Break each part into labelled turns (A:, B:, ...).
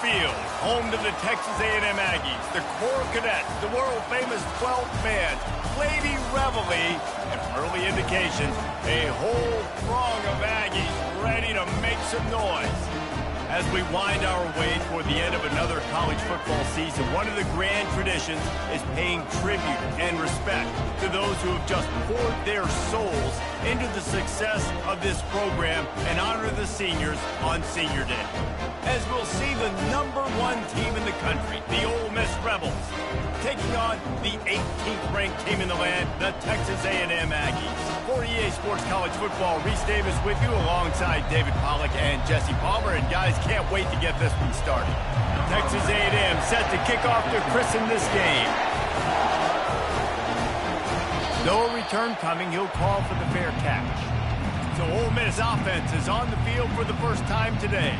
A: field, home to the Texas A&M Aggies, the Corps Cadets, the world-famous 12th man, Lady Reveille, and from early indications, a whole throng of Aggies ready to make some noise. As we wind our way toward the end of another college football season, one of the grand traditions is paying tribute and respect to those who have just poured their souls into the success of this program and honor the seniors on Senior Day. As we'll see the #1 team in the country, the Ole Miss Rebels, taking on the 18th ranked team in the land, the Texas A&M Aggies. For EA Sports College Football, Reese Davis with you alongside David Pollack and Jesse Palmer. And guys, can't wait to get this one started. Texas A&M set to kick off to christen this game. No return coming. He'll call for the fair catch. So Ole Miss offense is on the field for the first time today.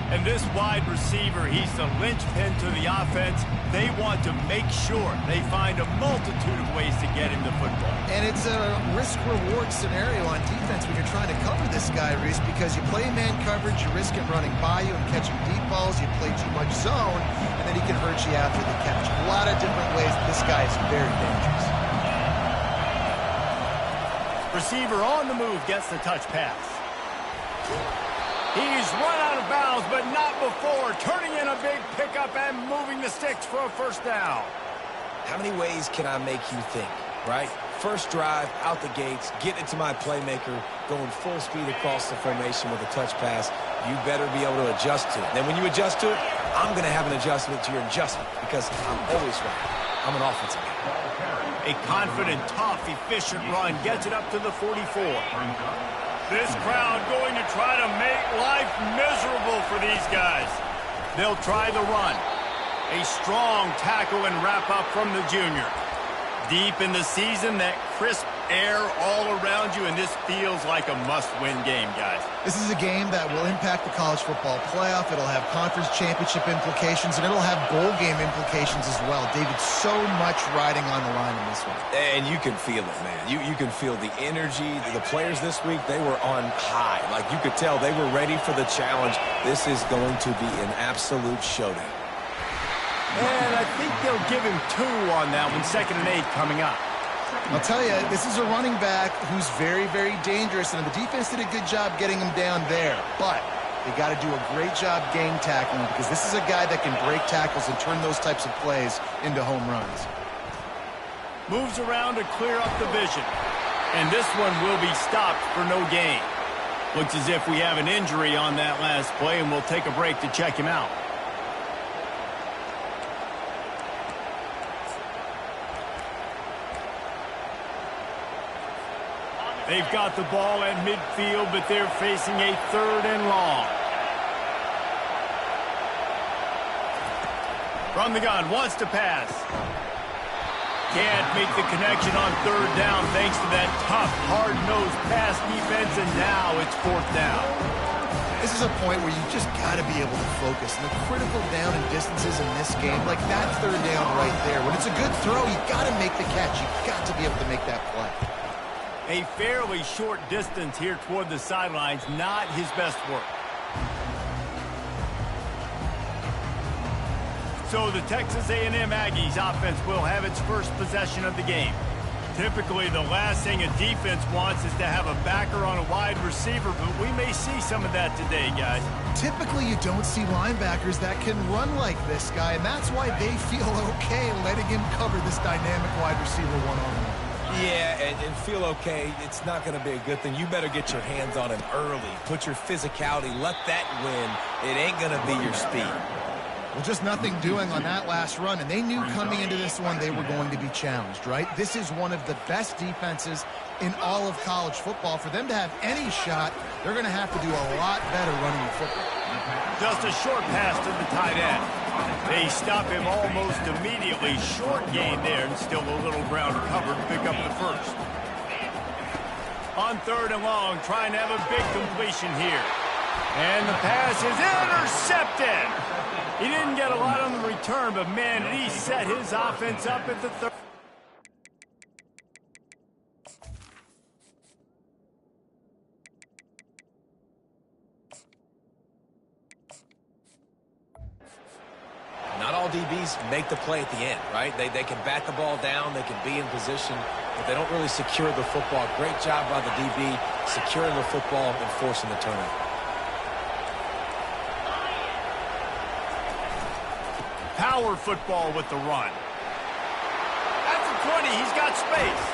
A: And this wide receiver, he's the linchpin to the offense. They want to make sure they find a multitude of ways to get him the football. And it's a risk-reward scenario on defense when you're trying to cover this guy, Reese, because you play man coverage, you risk him running by you and catching deep balls, you play too much zone, and then he can hurt you after the catch. A lot of different ways. This guy is very dangerous. Receiver on the move gets the touch pass. He's run out of bounds, but not before. Turning in a big pickup and moving the sticks for a first down.
B: How many ways can I make you think, right? First drive, out the gates, get into my playmaker, going full speed across the formation with a touch pass. You better be able to adjust to it. Then when you adjust to it, I'm going to have an adjustment to your adjustment because I'm always right. I'm an offensive guy.
A: A confident, tough, efficient run gets it up to the 44. This crowd going to try to make life miserable for these guys. They'll try the run. A strong tackle and wrap up from the junior. Deep in the season, that crisp air all around you, and this feels like a must-win game, guys.
C: This is a game that will impact the college football playoff. It'll have conference championship implications, and it'll have bowl game implications as well. David, so much riding on the line in this one.
B: And you can feel it, man. You can feel the energy. The players this week, they were on high. Like, you could tell they were ready for the challenge. This is going to be an absolute showdown.
A: And I think they'll give him 2 on that one, 2nd and 8 coming up.
C: I'll tell you, this is a running back who's very, very dangerous, and the defense did a good job getting him down there. But they got to do a great job game tackling because this is a guy that can break tackles and turn those types of plays into home runs.
A: Moves around to clear up the vision. And this one will be stopped for no gain. Looks as if we have an injury on that last play, and we'll take a break to check him out. They've got the ball at midfield, but they're facing a 3rd and long. From the gun, wants to pass. Can't make the connection on 3rd down thanks to that tough, hard-nosed pass defense, and now it's 4th down.
C: This is a point where you just got to be able to focus. And the critical down and distances in this game, like that 3rd down right there, when it's a good throw, you got to make the catch. You got to be able to make that play.
A: A fairly short distance here toward the sidelines, not his best work. So the Texas A&M Aggies offense will have its first possession of the game. Typically, the last thing a defense wants is to have a backer on a wide receiver, but we may see some of that today, guys.
C: Typically, you don't see linebackers that can run like this guy, and that's why they feel okay letting him cover this dynamic wide receiver one-on-one.
B: Yeah, and feel okay. It's not going to be a good thing. You better get your hands on him early. Put your physicality. Let that win. It ain't going to be your speed.
C: Well, just nothing doing on that last run, and they knew coming into this one they were going to be challenged, right? This is one of the best defenses in all of college football. For them to have any shot, they're going to have to do a lot better running the football.
A: Just a short pass to the tight end. They stop him almost immediately. Short gain there, and still a little ground covered to pick up the first. On 3rd and long, trying to have a big completion here. And the pass is intercepted. He didn't get a lot on the return, but man, did he set his offense up at the 3rd.
B: the play at the end, right? They can bat the ball down, they can be in position, but they don't really secure the football. Great job by the DB securing the football and forcing the turnover.
A: Power football with the run. At the 20, he's got space.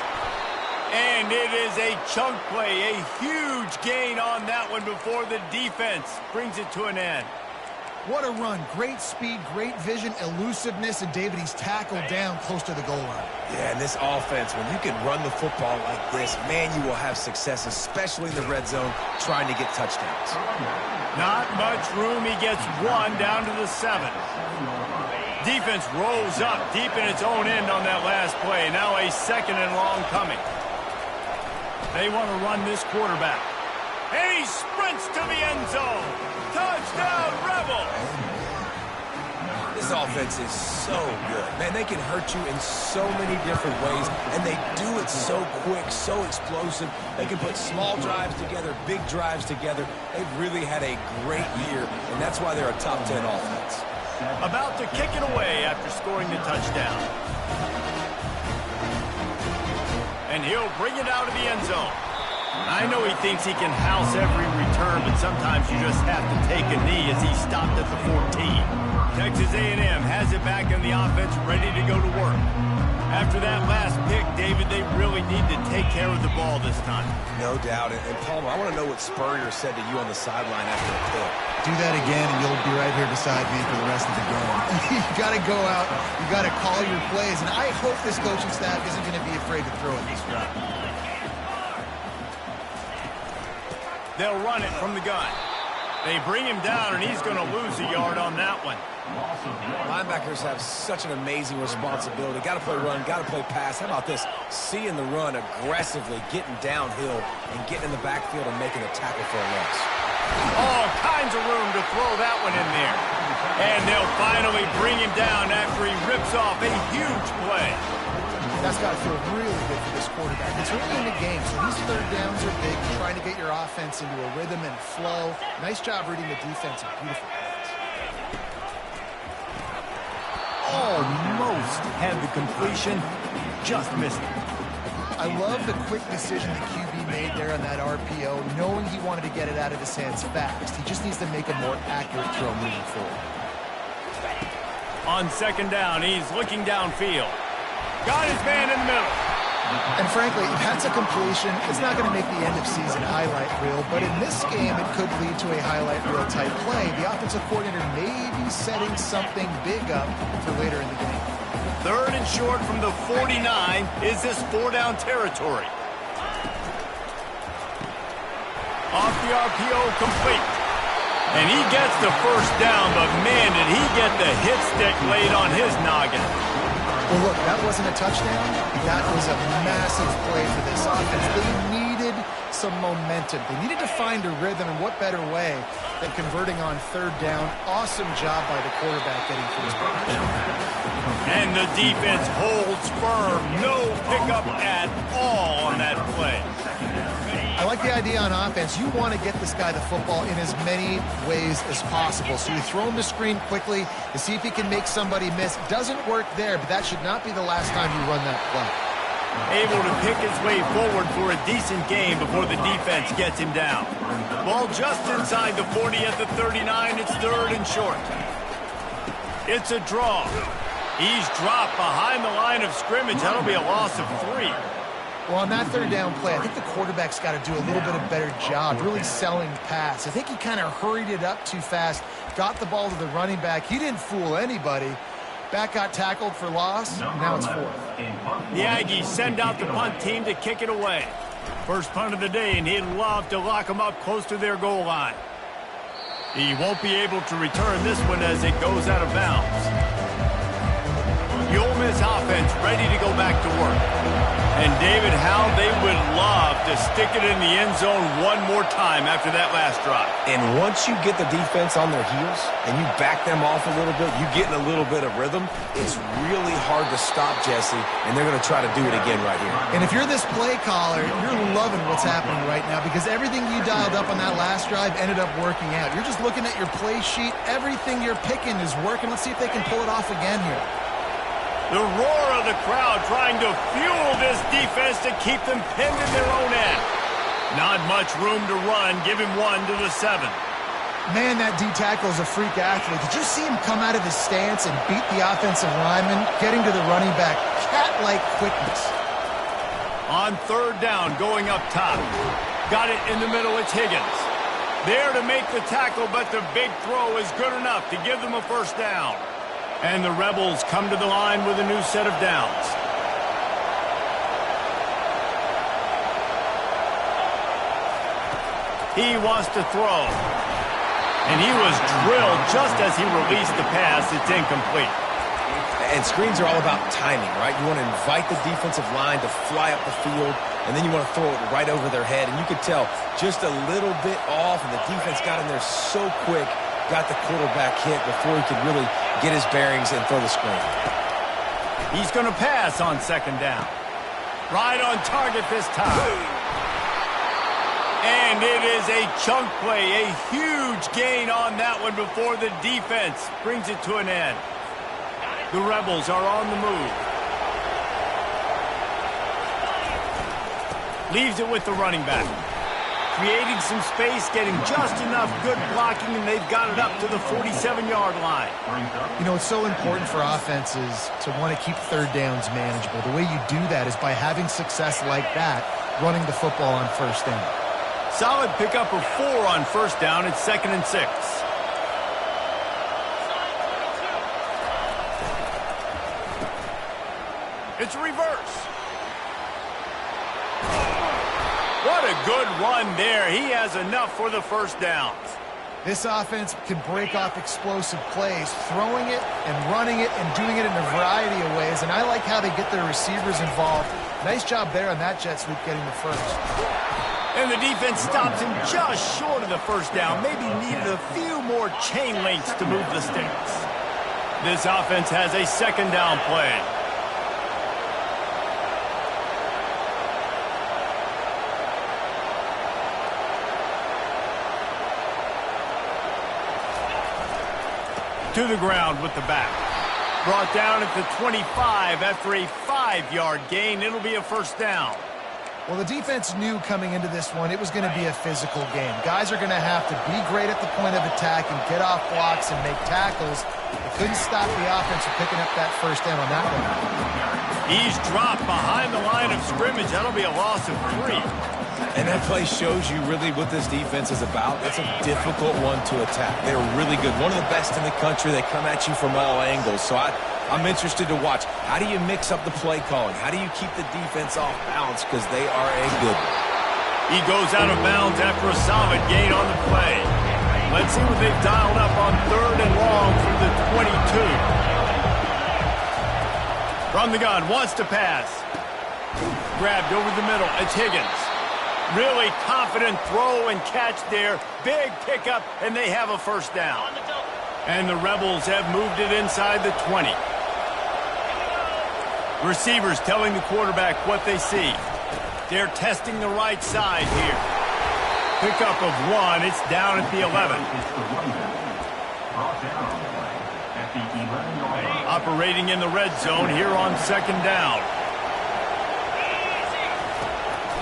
A: And it is a chunk play, a huge gain on that one before the defense brings it to an end.
C: What a run. Great speed, great vision, elusiveness, and David, he's tackled down close to the goal line.
B: Yeah, and this offense, when you can run the football like this, man, you will have success, especially in the red zone, trying to get touchdowns.
A: Not much room. He gets one down to the 7. Defense rolls up deep in its own end on that last play. Now a 2nd and long coming. They want to run this quarterback. And he sprints to the end zone. Touchdown, Rebel!
B: This offense is so good. Man, they can hurt you in so many different ways, and they do it so quick, so explosive. They can put small drives together, big drives together. They've really had a great year, and that's why they're a top 10 offense.
A: About to kick it away after scoring the touchdown. And he'll bring it out of the end zone. I know he thinks he can house every return, but sometimes you just have to take a knee as he stopped at the 14. Texas A&M has it back in the offense, ready to go to work. After that last pick, David, they really need to take care of the ball this time.
B: No doubt. And Palmer, I want to know what Spurrier said to you on the sideline after the pick.
C: Do that again, and you'll be right here beside me for the rest of the game. You got to go out. You got to call your plays, and I hope this coaching staff isn't going to be afraid to throw it this drive.
A: They'll run it from the gun. They bring him down, and he's going to lose a yard on that one.
B: Linebackers have such an amazing responsibility. Got to play run, got to play pass. How about this? Seeing the run aggressively, getting downhill, and getting in the backfield and making a tackle for a loss.
A: All kinds of room to throw that one in there. And they'll finally bring him down after he rips off a huge play.
C: That's got to feel really good for this quarterback. It's early in the game, so these third downs are big. You're trying to get your offense into a rhythm and flow. Nice job reading the defense and beautiful plays.
A: Almost had the completion, just missed it.
C: I love the quick decision the QB made there on that RPO, knowing he wanted to get it out of his hands fast. He just needs to make a more accurate throw moving forward.
A: On 2nd down, he's looking downfield. Got his man in the middle.
C: And frankly, if that's a completion, it's not going to make the end-of-season highlight reel, but in this game, it could lead to a highlight reel type play. The offensive coordinator may be setting something big up for later in the game.
A: 3rd and short from the 49. Is this 4-down territory? Off the RPO, complete. And he gets the 1st down, but man, did he get the hit stick laid on his noggin.
C: Well, look, that wasn't a touchdown. That was a massive play for this offense. They needed some momentum. They needed to find a rhythm, and what better way than converting on 3rd down. Awesome job by the quarterback getting through his position.
A: And the defense holds firm. No pickup at all on that play.
C: I like the idea on offense. You want to get this guy the football in as many ways as possible. So you throw him the screen quickly to see if he can make somebody miss. Doesn't work there, but that should not be the last time you run that play.
A: Able to pick his way forward for a decent game before the defense gets him down. Ball just inside the 40 at the 39. It's 3rd and short. It's a draw. He's dropped behind the line of scrimmage. That'll be a loss of 3.
C: Well, on that 3rd down play, I think the quarterback's got to do a little bit of a better job really selling pass. I think he kind of hurried it up too fast, got the ball to the running back. He didn't fool anybody. Back got tackled for loss. Now it's 4th.
A: The Aggies send out the punt team to kick it away. First punt of the day, and he'd love to lock them up close to their goal line. He won't be able to return this one as it goes out of bounds. The Ole Miss offense ready to go back to work. And David, how they would love to stick it in the end zone one more time after that last drive.
B: And once you get the defense on their heels and you back them off a little bit, you get in a little bit of rhythm, it's really hard to stop, Jesse, and they're going to try to do it again right here.
C: And if you're this play caller, you're loving what's happening right now because everything you dialed up on that last drive ended up working out. You're just looking at your play sheet. Everything you're picking is working. Let's see if they can pull it off again here.
A: The roar of the crowd trying to fuel this defense to keep them pinned in their own end. Not much room to run. Give him 1 to the 7.
C: Man, that D-tackle is a freak athlete. Did you see him come out of his stance and beat the offensive lineman, getting to the running back? Cat-like quickness.
A: On 3rd down, going up top. Got it in the middle. It's Higgins. There to make the tackle, but the big throw is good enough to give them a 1st down. And the Rebels come to the line with a new set of downs. He wants to throw. And he was drilled just as he released the pass. It's incomplete.
B: And screens are all about timing, right? You want to invite the defensive line to fly up the field, and then you want to throw it right over their head. And you could tell just a little bit off, and the defense got in there so quick, got the quarterback hit before he could really get his bearings and throw the screen.
A: He's going to pass on 2nd down. Right on target this time. And it is a chunk play, a huge gain on that one before the defense brings it to an end. The Rebels are on the move. Leaves it with the running back. Creating some space, getting just enough good blocking, and they've got it up to the 47-yard line.
C: You know, it's so important for offenses to want to keep 3rd downs manageable. The way you do that is by having success like that, running the football on 1st down.
A: Solid pickup of 4 on 1st down. It's 2nd and 6. It's a reverse. What a good run there. He has enough for the 1st down.
C: This offense can break off explosive plays, throwing it and running it and doing it in a variety of ways. And I like how they get their receivers involved. Nice job there on that jet sweep getting the 1st.
A: And the defense stops him just short of the 1st down. Maybe needed a few more chain links to move the sticks. This offense has a 2nd down play. To the ground with the back. Brought down at the 25 after a 5-yard gain. It'll be a 1st down.
C: Well, the defense knew coming into this one it was going to be a physical game. Guys are going to have to be great at the point of attack and get off blocks and make tackles. They couldn't stop the offense from picking up that 1st down on that one.
A: He's dropped behind the line of scrimmage. That'll be a loss of 3.
B: And that play shows you really what this defense is about. It's a difficult one to attack. They're really good. One of the best in the country. They come at you from all angles. So I'm interested to watch. How do you mix up the play calling? How do you keep the defense off balance? Because they are a good one.
A: He goes out of bounds after a solid gain on the play. Let's see what they've dialed up on 3rd and long from the 22. From the gun, wants to pass. Grabbed over the middle. It's Higgins. Really confident throw and catch there. Big pickup, and they have a 1st down. And the Rebels have moved it inside the 20. Receivers telling the quarterback what they see. They're testing the right side here. Pickup of 1. It's down at the 11. Operating in the red zone here on 2nd down.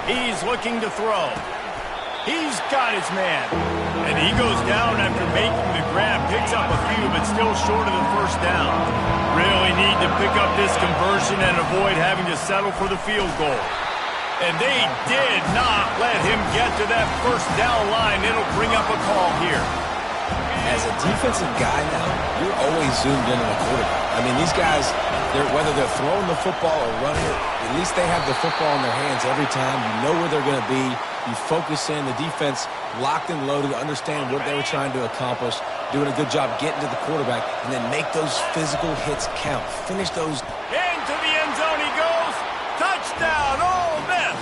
A: He's looking to throw. He's got his man. And he goes down after making the grab. Picks up a few, but still short of the 1st down. Really need to pick up this conversion and avoid having to settle for the field goal. And they did not let him get to that 1st down line. It'll bring up a call here.
B: As a defensive guy now, you're always zoomed in on the quarterback. I mean, these guys, whether they're throwing the football or running it, at least they have the football in their hands every time. You know where they're going to be. You focus in. The defense locked and loaded, understand what they were trying to accomplish, doing a good job getting to the quarterback, and then make those physical hits count. Finish those.
A: Into the end zone he goes. Touchdown, Ole Miss.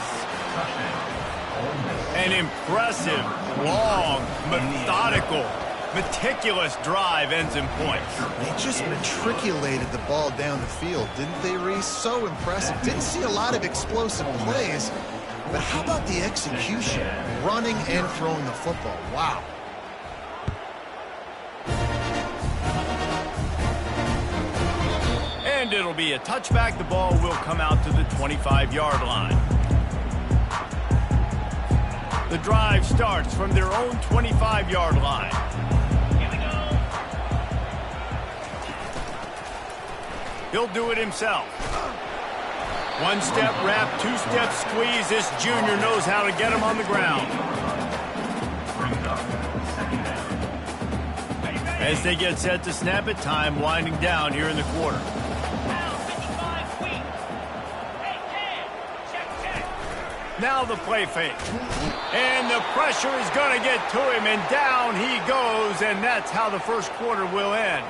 A: An impressive, long, methodical, meticulous drive ends in points.
C: They just matriculated the ball down the field, didn't they, Reese? So impressive. Didn't see a lot of explosive plays, but how about the execution? Running and throwing the football. Wow.
A: And it'll be a touchback. The ball will come out to the 25-yard line. The drive starts from their own 25-yard line. Here we go. He'll do it himself. One-step wrap, two-step squeeze. This junior knows how to get him on the ground. As they get set to snap it, time winding down here in the quarter. Now the play fake. And the pressure is going to get to him, and down he goes, and that's how the first quarter will end.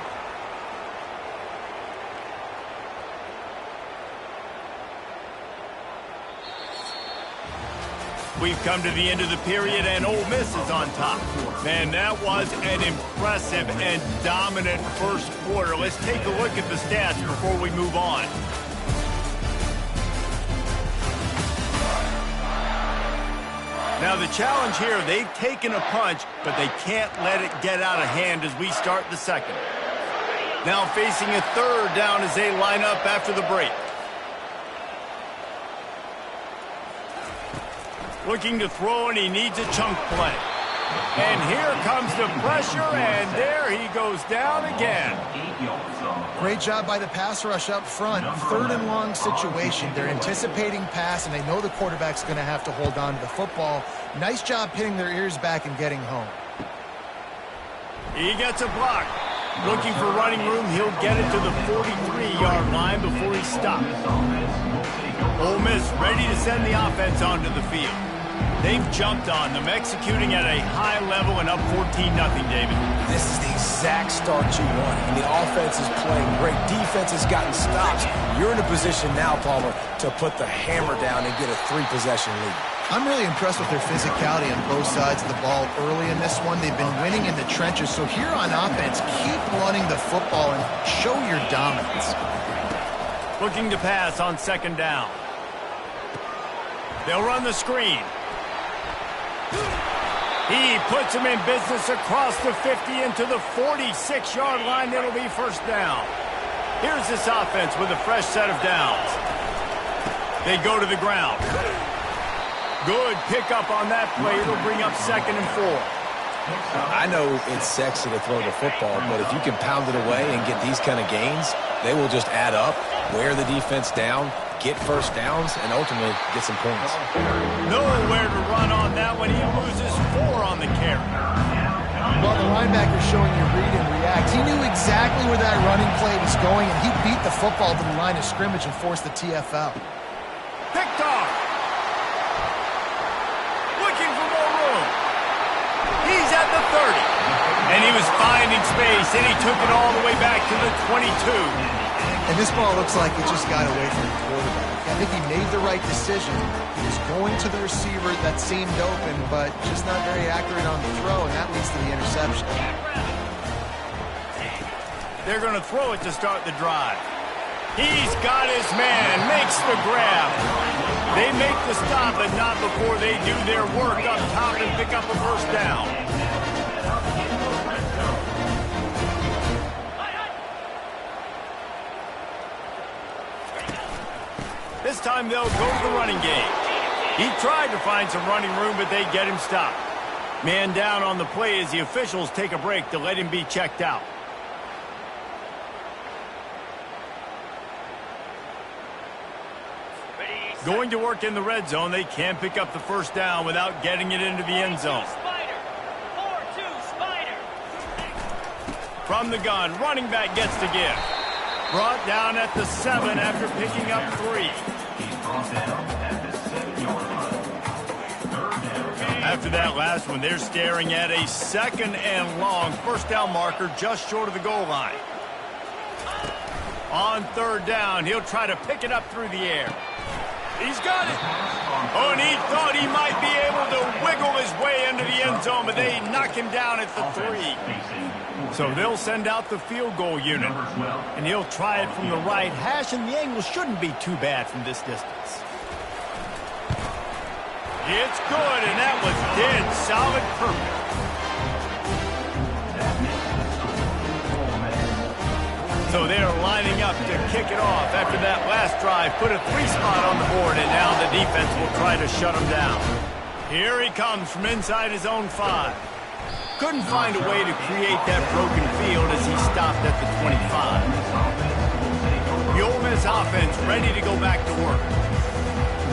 A: We've come to the end of the period, and Ole Miss is on top. Man, that was an impressive and dominant first quarter. Let's take a look at the stats before we move on. Now, the challenge here, they've taken a punch, but they can't let it get out of hand as we start the second. Now facing a third down as they line up after the break. Looking to throw, and he needs a chunk play. And here comes the pressure, and there he goes down again.
C: Great job by the pass rush up front. Third and long situation. They're anticipating pass, and they know the quarterback's going to have to hold on to the football. Nice job pinning their ears back and getting home.
A: He gets a block. Looking for running room. He'll get it to the 43-yard line before he stops. Ole Miss ready to send the offense onto the field. They've jumped on them, executing at a high level and up 14-0, David.
B: This is the exact start you want, and the offense is playing great. Defense has gotten stops. You're in a position now, Palmer, to put the hammer down and get a 3-possession lead.
C: I'm really impressed with their physicality on both sides of the ball early in this one. They've been winning in the trenches, so here on offense, keep running the football and show your dominance.
A: Looking to pass on second down. They'll run the screen. He puts him in business across the 50 into the 46-yard line. It'll be first down. Here's this offense with a fresh set of downs. They go to the ground. Good pickup on that play. It'll bring up second and 4.
B: I know it's sexy to throw the football, but if you can pound it away and get these kind of gains, they will just add up, wear the defense down, get first downs, and ultimately get some points.
A: Nowhere to run on that one. He loses 4 on the carry.
C: Well, the linebacker's showing you read and react. He knew exactly where that running play was going, and he beat the football to the line of scrimmage and forced the TFL.
A: Picked off. Looking for more room. He's at the 30. And he was finding space, and he took it all the way back to the 22.
C: And this ball looks like it just got away from the quarterback. I think he made the right decision. He was going to the receiver that seemed open, but just not very accurate on the throw, and that leads to the interception.
A: They're going to throw it to start the drive. He's got his man, makes the grab. They make the stop, but not before they do their work up top and pick up a first down. This time they'll go to the running game. He tried to find some running room, but they get him stopped. Man down on the play as the officials take a break to let him be checked out. Going to work in the red zone. They can't pick up the first down without getting it into the end zone. From the gun, running back gets the give. Brought down at the 7 after picking up 3. After that last one, they're staring at a second and long first down marker just short of the goal line. On third down, he'll try to pick it up through the air. He's got it. Oh, and he thought he might be able to wiggle his way into the end zone, but they knock him down at the 3. So they'll send out the field goal unit, and he'll try it from the right hash, and the angle shouldn't be too bad from this distance. It's good, and that was dead solid perfect. So they're lining up to kick it off after that last drive. Put a 3-spot on the board, and now the defense will try to shut them down. Here he comes from inside his own 5. Couldn't find a way to create that broken field as he stopped at the 25. The Ole Miss offense ready to go back to work.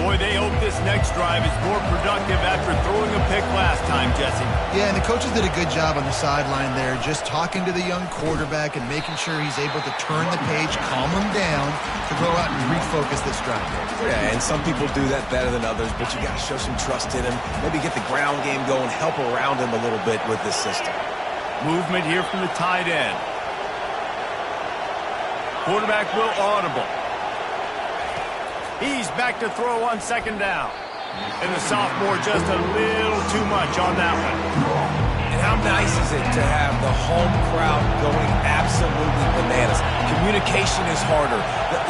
A: Boy, they hope this next drive is more productive after throwing a pick last time, Jesse.
C: Yeah, and the coaches did a good job on the sideline there, just talking to the young quarterback and making sure he's able to turn the page, calm him down, to go out and refocus this drive.
B: Yeah, and some people do that better than others, but you got to show some trust in him. Maybe get the ground game going, help around him a little bit with this system.
A: Movement here from the tight end. Quarterback will audible. He's back to throw on 2nd down. And the sophomore just a little too much on that one.
B: And how nice is it to have the home crowd going absolutely bananas? Communication is harder.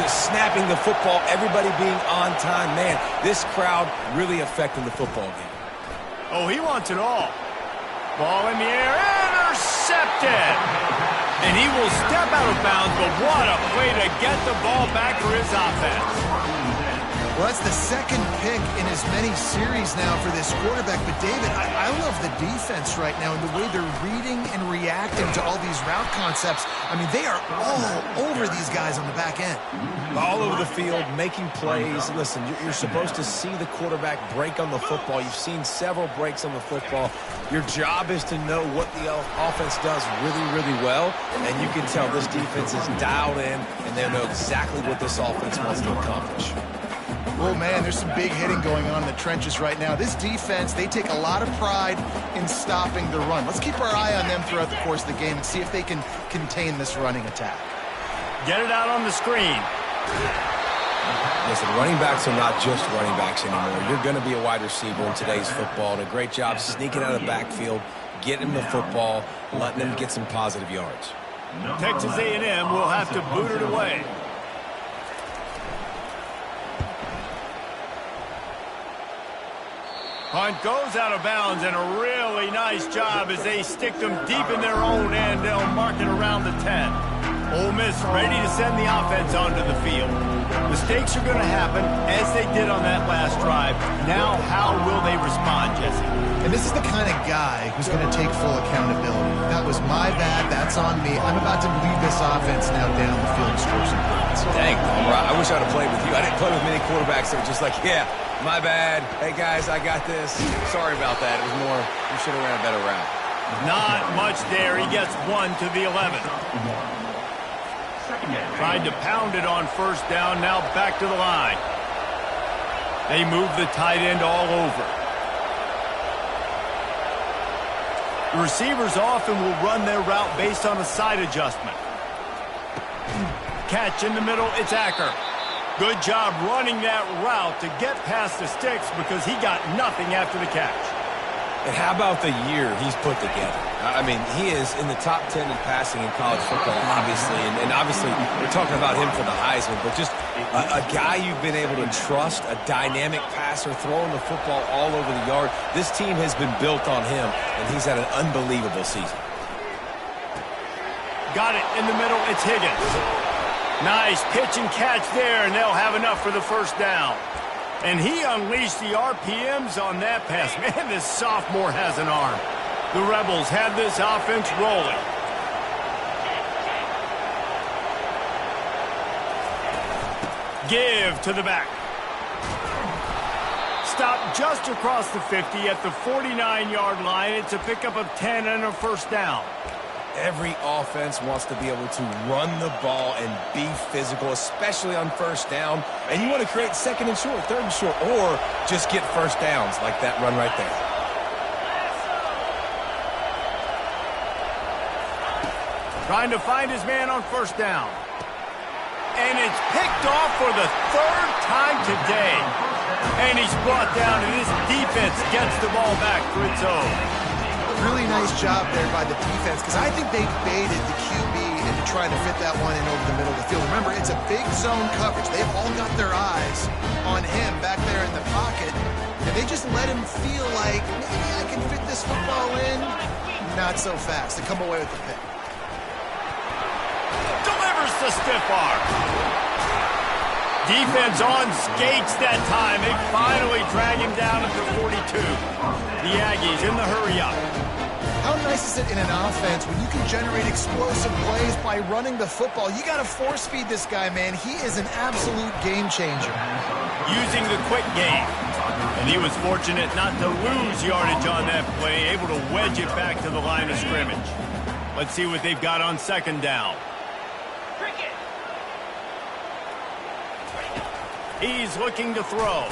B: The snapping the football, everybody being on time. Man, this crowd really affecting the football game.
A: Oh, he wants it all. Ball in the air, intercepted. And he will step out of bounds, but what a play to get the ball back for his offense.
C: Well, that's the 2nd pick in as many series now for this quarterback. But, David, I love the defense right now and the way they're reading and reacting to all these route concepts. I mean, they are all over these guys on the back end.
B: All over the field, making plays. Listen, you're supposed to see the quarterback break on the football. You've seen several breaks on the football. Your job is to know what the offense does really, really well. And you can tell this defense is dialed in, and they know exactly what this offense wants to accomplish.
C: Oh, man, there's some big hitting going on in the trenches right now. This defense, they take a lot of pride in stopping the run. Let's keep our eye on them throughout the course of the game and see if they can contain this running attack.
A: Get it out on the screen.
B: Listen, running backs are not just running backs anymore. You're going to be a wide receiver in today's football. And a great job sneaking out of the backfield, getting him the football, letting him get some positive yards.
A: Texas A&M will have to boot it away. Punt goes out of bounds, and a really nice job as they stick them deep in their own end. They'll mark it around the 10. Ole Miss ready to send the offense onto the field. Mistakes are going to happen, as they did on that last drive. Now, how will they respond, Jesse?
C: And this is the kind of guy who's going to take full accountability. That was my bad. That's on me. I'm about to lead this offense now down the field and score some points.
B: Dang, I wish I'd have played with you. I didn't play with many quarterbacks that were just like, yeah, my bad. Hey, guys, I got this. Sorry about that. It was more, we should have ran a better route.
A: Not much there. He gets 1 to the 11. Tried to pound it on 1st down. Now back to the line. They move the tight end all over. The receivers often will run their route based on a side adjustment. Catch in the middle. It's Acker. Good job running that route to get past the sticks because he got nothing after the catch.
B: And how about the year he's put together? I mean, he is in the top 10 in passing in college football, obviously. And obviously, we're talking about him for the Heisman, but just a guy you've been able to trust, a dynamic passer, throwing the football all over the yard. This team has been built on him, and he's had an unbelievable season.
A: Got it in the middle. It's Higgins. Nice pitch and catch there, and they'll have enough for the 1st down. And he unleashed the RPMs on that pass. Man, this sophomore has an arm. The Rebels have this offense rolling. Give to the back. Stop just across the 50 at the 49-yard line. It's a pickup of 10 and a 1st down.
B: Every offense wants to be able to run the ball and be physical, especially on 1st down. And you want to create 2nd and short, 3rd and short, or just get 1st downs like that run right there.
A: Trying to find his man on 1st down. And it's picked off for the 3rd time today. And he's brought down, and this defense gets the ball back for its own.
C: Really nice job there by the defense because I think they baited the QB into trying to fit that one in over the middle of the field. Remember, it's a big zone coverage. They've all got their eyes on him back there in the pocket, and they just let him feel like, maybe I can fit this football in. Not so fast. They come away with the pick.
A: Delivers a stiff arm. Defense on skates that time. They finally drag him down at the 42. The Aggies in the hurry-up.
C: How nice is it in an offense when you can generate explosive plays by running the football? You got to force-feed this guy, man. He is an absolute game changer.
A: Using the quick game. And he was fortunate not to lose yardage on that play, able to wedge it back to the line of scrimmage. Let's see what they've got on second down. He's looking to throw.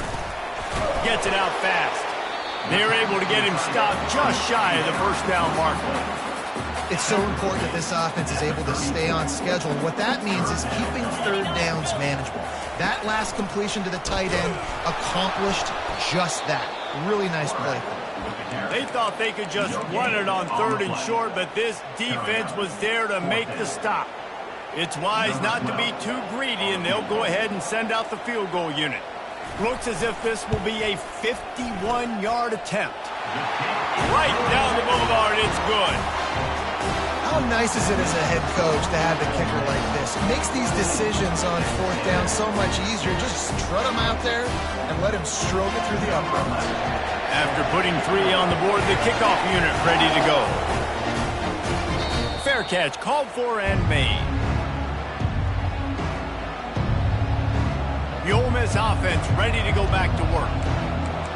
A: Gets it out fast. They're able to get him stopped just shy of the first down marker.
C: It's so important that this offense is able to stay on schedule. What that means is keeping third downs manageable. That last completion to the tight end accomplished just that. Really nice play.
A: They thought they could just run it on third and short, but this defense was there to make the stop. It's wise not to be too greedy, and they'll go ahead and send out the field goal unit. Looks as if this will be a 51-yard attempt. Right down the boulevard, it's good.
C: How nice is it as a head coach to have the kicker like this? It makes these decisions on fourth down so much easier. Just strut him out there and let him stroke it through the uprights.
A: After putting 3 on the board, the kickoff unit ready to go. Fair catch called for and made. The Ole Miss offense ready to go back to work.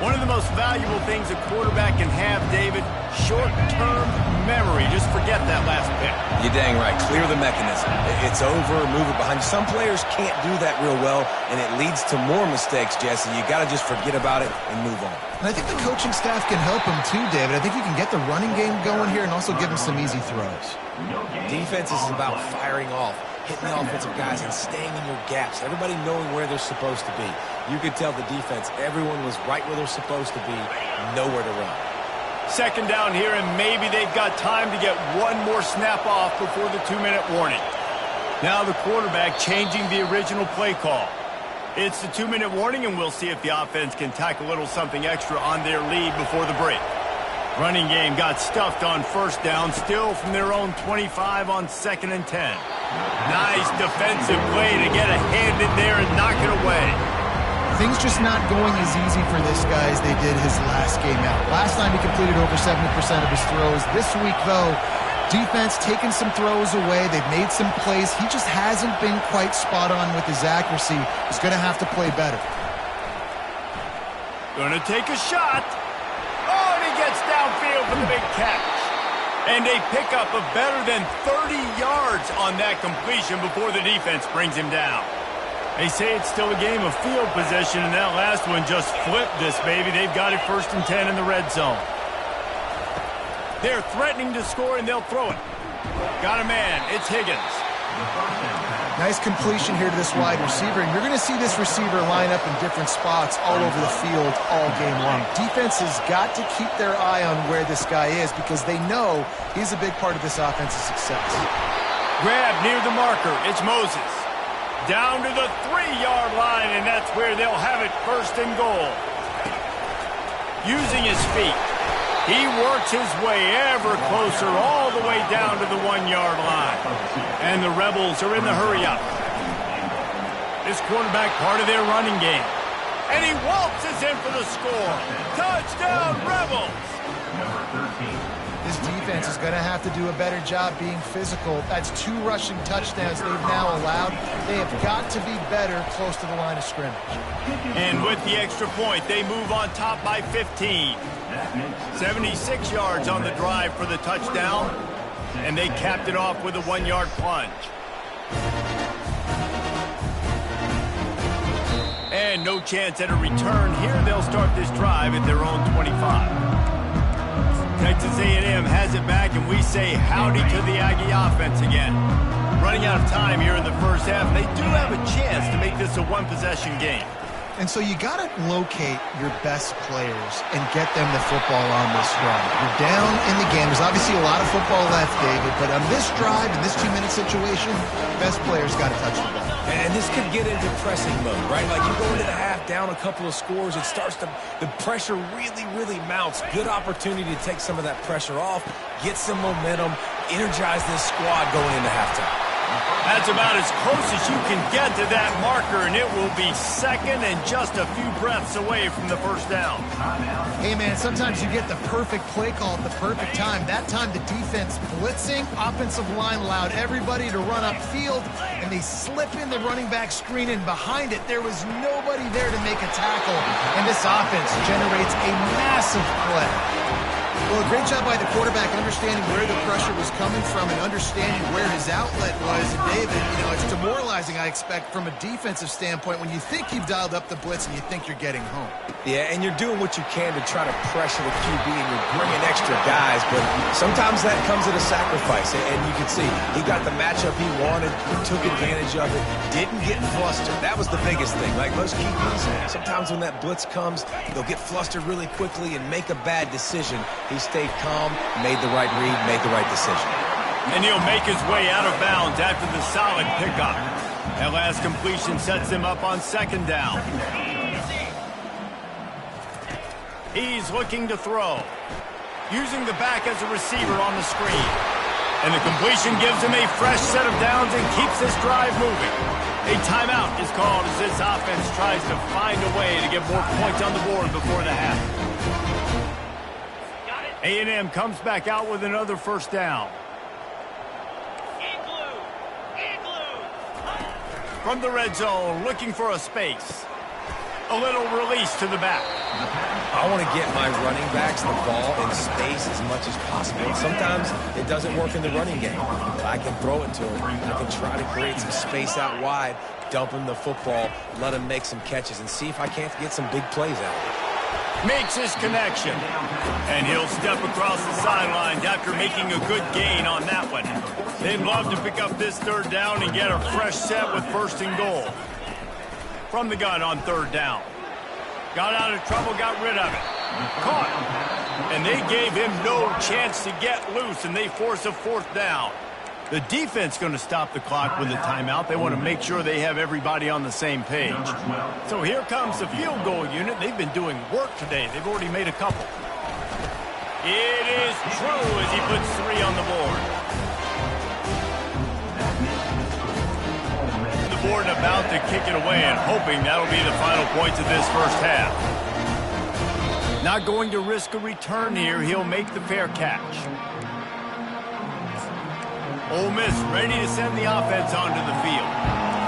A: One of the most valuable things a quarterback can have, David, short-term memory. Just forget that last pick.
B: You're dang right. Clear the mechanism. It's over, move it behind you. Some players can't do that real well, and it leads to more mistakes, Jesse. You got to just forget about it and move on.
C: And I think the coaching staff can help him too, David. I think you can get the running game going here and also give him some easy throws.
B: Defense is about firing off, hitting the offensive guys and staying in your gaps. Everybody knowing where they're supposed to be. You could tell the defense, everyone was right where they're supposed to be, nowhere to run.
A: Second down here, and maybe they've got time to get one more snap off before the 2-minute warning. Now the quarterback changing the original play call. It's the 2-minute warning, and we'll see if the offense can tack a little something extra on their lead before the break. Running game got stuffed on first down, still from their own 25 on 2nd and 10. Nice defensive play to get a hand in there and knock it away.
C: Things just not going as easy for this guy as they did his last game out. Last time he completed over 70% of his throws. This week, though, defense taking some throws away. They've made some plays. He just hasn't been quite spot on with his accuracy. He's going to have to play better.
A: Going to take a shot. Oh, and he gets downfield for the big catch. And a pickup of better than 30 yards on that completion before the defense brings him down. They say it's still a game of field possession, and that last one just flipped this baby. They've got it 1st and 10 in the red zone. They're threatening to score, and they'll throw it. Got a man. It's Higgins.
C: Nice completion here to this wide receiver, and you're going to see this receiver line up in different spots all over the field all game long. Defense has got to keep their eye on where this guy is because they know he's a big part of this offense's success.
A: Grab near the marker. It's Moses. Down to the 3-yard line, and that's where they'll have it 1st and goal. Using his feet, he works his way ever closer all the way down to the 1-yard line. And the Rebels are in the hurry-up. This quarterback part of their running game. And he waltzes in for the score. Touchdown, Rebels!
C: This defense is going to have to do a better job being physical. That's 2 rushing touchdowns they've now allowed. They have got to be better close to the line of scrimmage.
A: And with the extra point, they move on top by 15. 76 yards on the drive for the touchdown. And they capped it off with a 1-yard plunge. And no chance at a return here. They'll start this drive at their own 25. Texas A&M has it back, and we say howdy to the Aggie offense again. Running out of time here in the first half, and they do have a chance to make this a one-possession game.
C: And so you got to locate your best players and get them the football on this drive. You're down in the game. There's obviously a lot of football left, David, but on this drive, in this 2-minute situation, best players got to touch the ball.
B: And this could get into pressing mode, right? Like you go into the half down a couple of scores, it starts to, the pressure really mounts. Good opportunity to take some of that pressure off, get some momentum, energize this squad going into halftime.
A: That's about as close as you can get to that marker, and it will be second and just a few breaths away from the first down.
C: Hey, man, sometimes you get the perfect play call at the perfect time. That time the defense blitzing, offensive line allowed everybody to run upfield, and they slip in the running back screen, and behind it there was nobody there to make a tackle, and this offense generates a massive play. Well, a great job by the quarterback understanding where the pressure was coming from and understanding where his outlet was. And David, it's demoralizing, I expect, from a defensive standpoint when you think you've dialed up the blitz and you think you're getting home.
B: Yeah, and you're doing what you can to try to pressure the QB, and you're bringing extra guys, but sometimes that comes at a sacrifice. And you can see he got the matchup he wanted, took advantage of it, didn't get flustered. That was the biggest thing. Like most QBs, sometimes when that blitz comes, they'll get flustered really quickly and make a bad decision. He stayed calm, made the right read, made the right decision.
A: And he'll make his way out of bounds after the solid pickup. That last completion sets him up on second down. He's looking to throw, using the back as a receiver on the screen. And the completion gives him a fresh set of downs and keeps this drive moving. A timeout is called as this offense tries to find a way to get more points on the board before the half. A&M comes back out with another first down. From the red zone, looking for a space. A little release to the back.
B: I want to get my running backs the ball in space as much as possible. And sometimes it doesn't work in the running game. I can throw it to him. I can try to create some space out wide, dump him the football, let him make some catches, and see if I can't get some big plays out of it.
A: Makes his connection. And he'll step across the sidelines after making a good gain on that one. They'd love to pick up this third down and get a fresh set with first and goal. From the gun on third down. Got out of trouble, got rid of it. Caught. And they gave him no chance to get loose, and they force a fourth down. The defense going to stop the clock with a timeout. They want to make sure they have everybody on the same page. So here comes the field goal unit. They've been doing work today. They've already made a couple. It is true as he puts 3 on the board. The board about to kick it away and hoping that'll be the final points of this first half. Not going to risk a return here. He'll make the fair catch. Ole Miss ready to send the offense onto the field.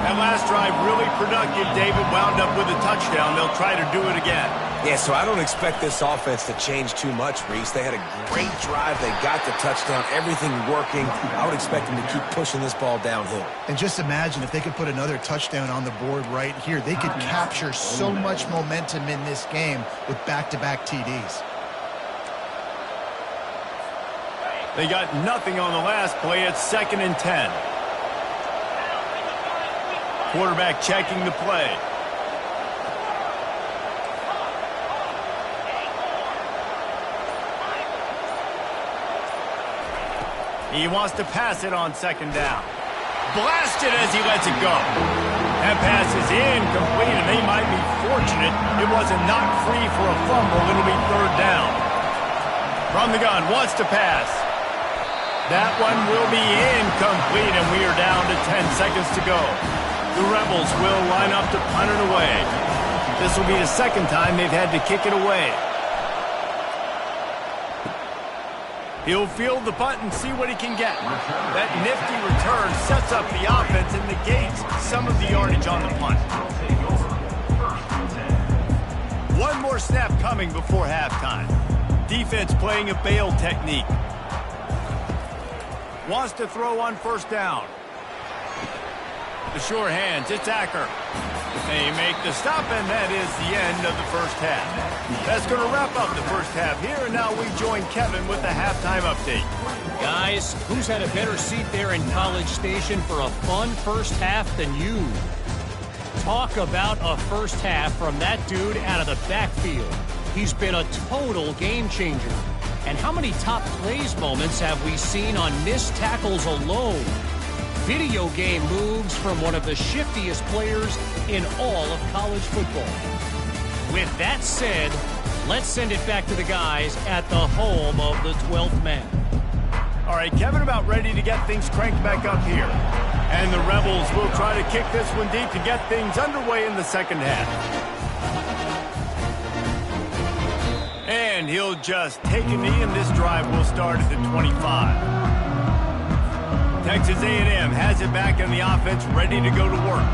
A: That last drive really productive. David wound up with a touchdown. They'll try to do it again.
B: Yeah, so I don't expect this offense to change too much, Reese. They had a great drive. They got the touchdown. Everything working. I would expect them to keep pushing this ball downhill.
C: And just imagine if they could put another touchdown on the board right here. They could capture so much momentum in this game with back-to-back TDs.
A: They got nothing on the last play. It's 2nd and 10. Quarterback checking the play. He wants to pass it on 2nd down. Blasted as he lets it go. That pass is incomplete, and they might be fortunate it wasn't knocked free for a fumble. It'll be 3rd down. From the gun, wants to pass. That one will be incomplete, and we are down to 10 seconds to go. The Rebels will line up to punt it away. This will be the 2nd time they've had to kick it away. He'll field the punt and see what he can get. That nifty return sets up the offense and negates some of the yardage on the punt. One more snap coming before halftime. Defense playing a bail technique. Wants to throw on 1st down. The sure hands, it's Acker. They make the stop, and that is the end of the first half. That's going to wrap up the first half here, and now we join Kevin with the halftime update.
D: Guys, who's had a better seat there in College Station for a fun first half than you? Talk about a first half from that dude out of the backfield. He's been a total game changer. And how many top plays moments have we seen on missed tackles alone? Video game moves from one of the shiftiest players in all of college football. With that said, let's send it back to the guys at the home of the 12th man.
A: All right, Kevin about ready to get things cranked back up here. And the Rebels will try to kick this one deep to get things underway in the second half. And he'll just take a knee, and this drive will start at the 25. Texas A&M has it back in the offense, ready to go to work.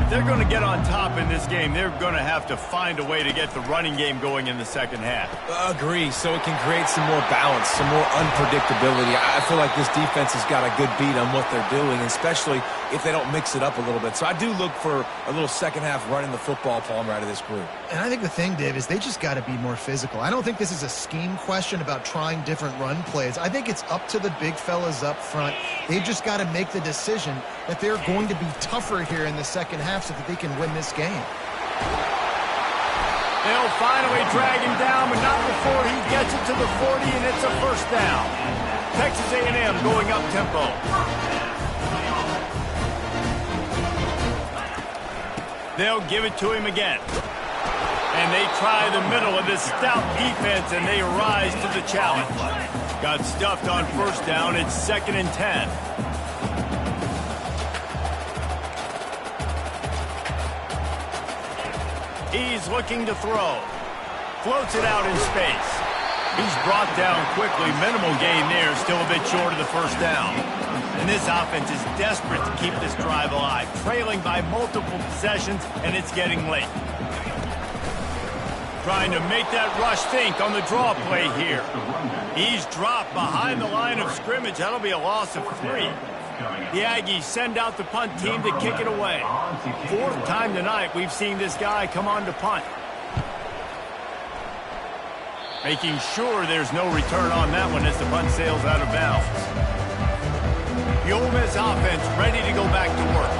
A: If they're going to get on top in this game, they're going to have to find a way to get the running game going in the second half.
B: Agree, so it can create some more balance, some more unpredictability. I feel like this defense has got a good beat on what they're doing, especially if they don't mix it up a little bit. So I do look for a little second half running the football, Palmer, out of this group.
C: And I think the thing, Dave, is they just got to be more physical. I don't think this is a scheme question about trying different run plays. I think it's up to the big fellas up front. They've just got to make the decision that they're going to be tougher here in the second half so that they can win this game.
A: They'll finally drag him down, but not before he gets it to the 40, and it's a first down. Texas A&M going up tempo. They'll give it to him again. And they try the middle of this stout defense, and they rise to the challenge. Got stuffed on first down. It's 2nd and 10. He's looking to throw. Floats it out in space. He's brought down quickly. Minimal gain there. Still a bit short of the first down. And this offense is desperate to keep this drive alive. Trailing by multiple possessions, and it's getting late. Trying to make that rush think on the draw play here. He's dropped behind the line of scrimmage. That'll be a loss of 3. The Aggies send out the punt team to kick it away. 4th time tonight we've seen this guy come on to punt. Making sure there's no return on that one as the punt sails out of bounds. The Ole Miss offense ready to go back to work.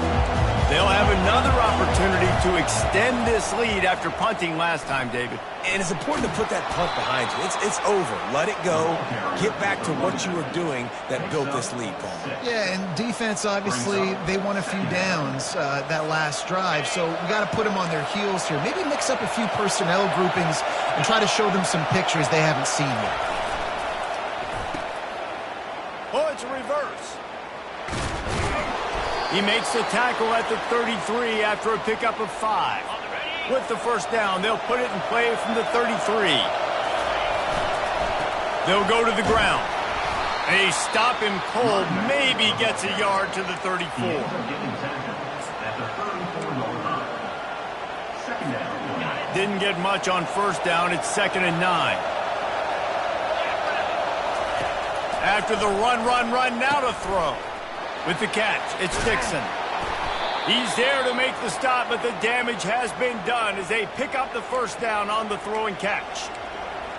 A: They'll have another opportunity to extend this lead after punting last time, David.
B: And it's important to put that punt behind you. It's over. Let it go. Get back to what you were doing that built this lead, Paul.
C: Yeah, and defense, obviously, they won a few downs that last drive, so we got to put them on their heels here. Maybe mix up a few personnel groupings and try to show them some pictures they haven't seen yet.
A: Oh, it's a reverse. He makes the tackle at the 33 after a pickup of 5. With the first down, they'll put it in play from the 33. They'll go to the ground. They stop him cold, maybe gets a yard to the 34. Didn't get much on first down. It's 2nd and 9. After the run, now to throw. With the catch, it's Dixon. He's there to make the stop, but the damage has been done as they pick up the first down on the throw and catch.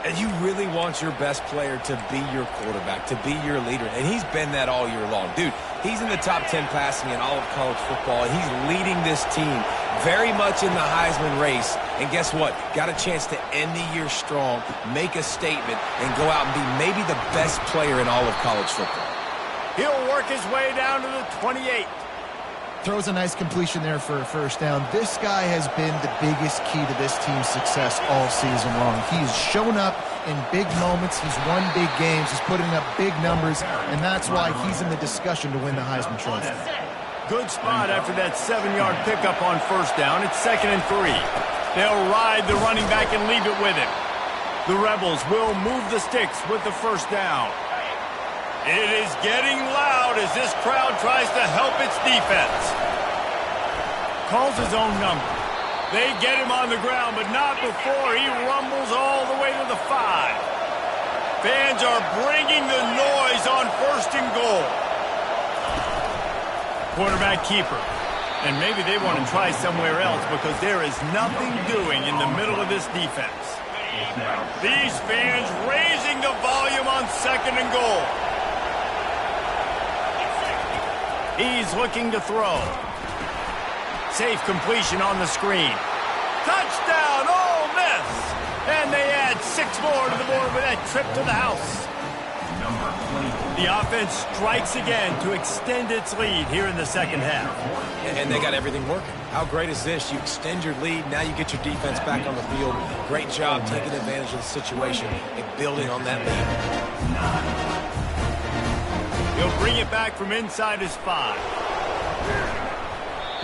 B: And you really want your best player to be your quarterback, to be your leader. And he's been that all year long. Dude, he's in the top 10 passing in all of college football, and he's leading this team very much in the Heisman race. And guess what? Got a chance to end the year strong, make a statement, and go out and be maybe the best player in all of college football.
A: He'll work his way down to the 28.
C: Throws a nice completion there for a first down. This guy has been the biggest key to this team's success all season long. He's shown up in big moments. He's won big games. He's putting up big numbers, and that's why he's in the discussion to win the Heisman Trophy.
A: Good spot after that 7-yard pickup on first down. It's 2nd and 3. They'll ride the running back and leave it with him. The Rebels will move the sticks with the first down. It is getting loud as this crowd tries to help its defense. Calls his own number. They get him on the ground, but not before he rumbles all the way to the 5. Fans are bringing the noise on 1st and goal. Quarterback keeper. And maybe they want to try somewhere else because there is nothing doing in the middle of this defense. These fans raising the volume on 2nd and goal. He's looking to throw. Safe completion on the screen. Touchdown, Ole Miss! And they add 6 more to the board with that trip to the house. The offense strikes again to extend its lead here in the second half.
B: And they got everything working. How great is this? You extend your lead, now you get your defense back on the field. Great job taking advantage of the situation and building on that lead.
A: He'll bring it back from inside his 5.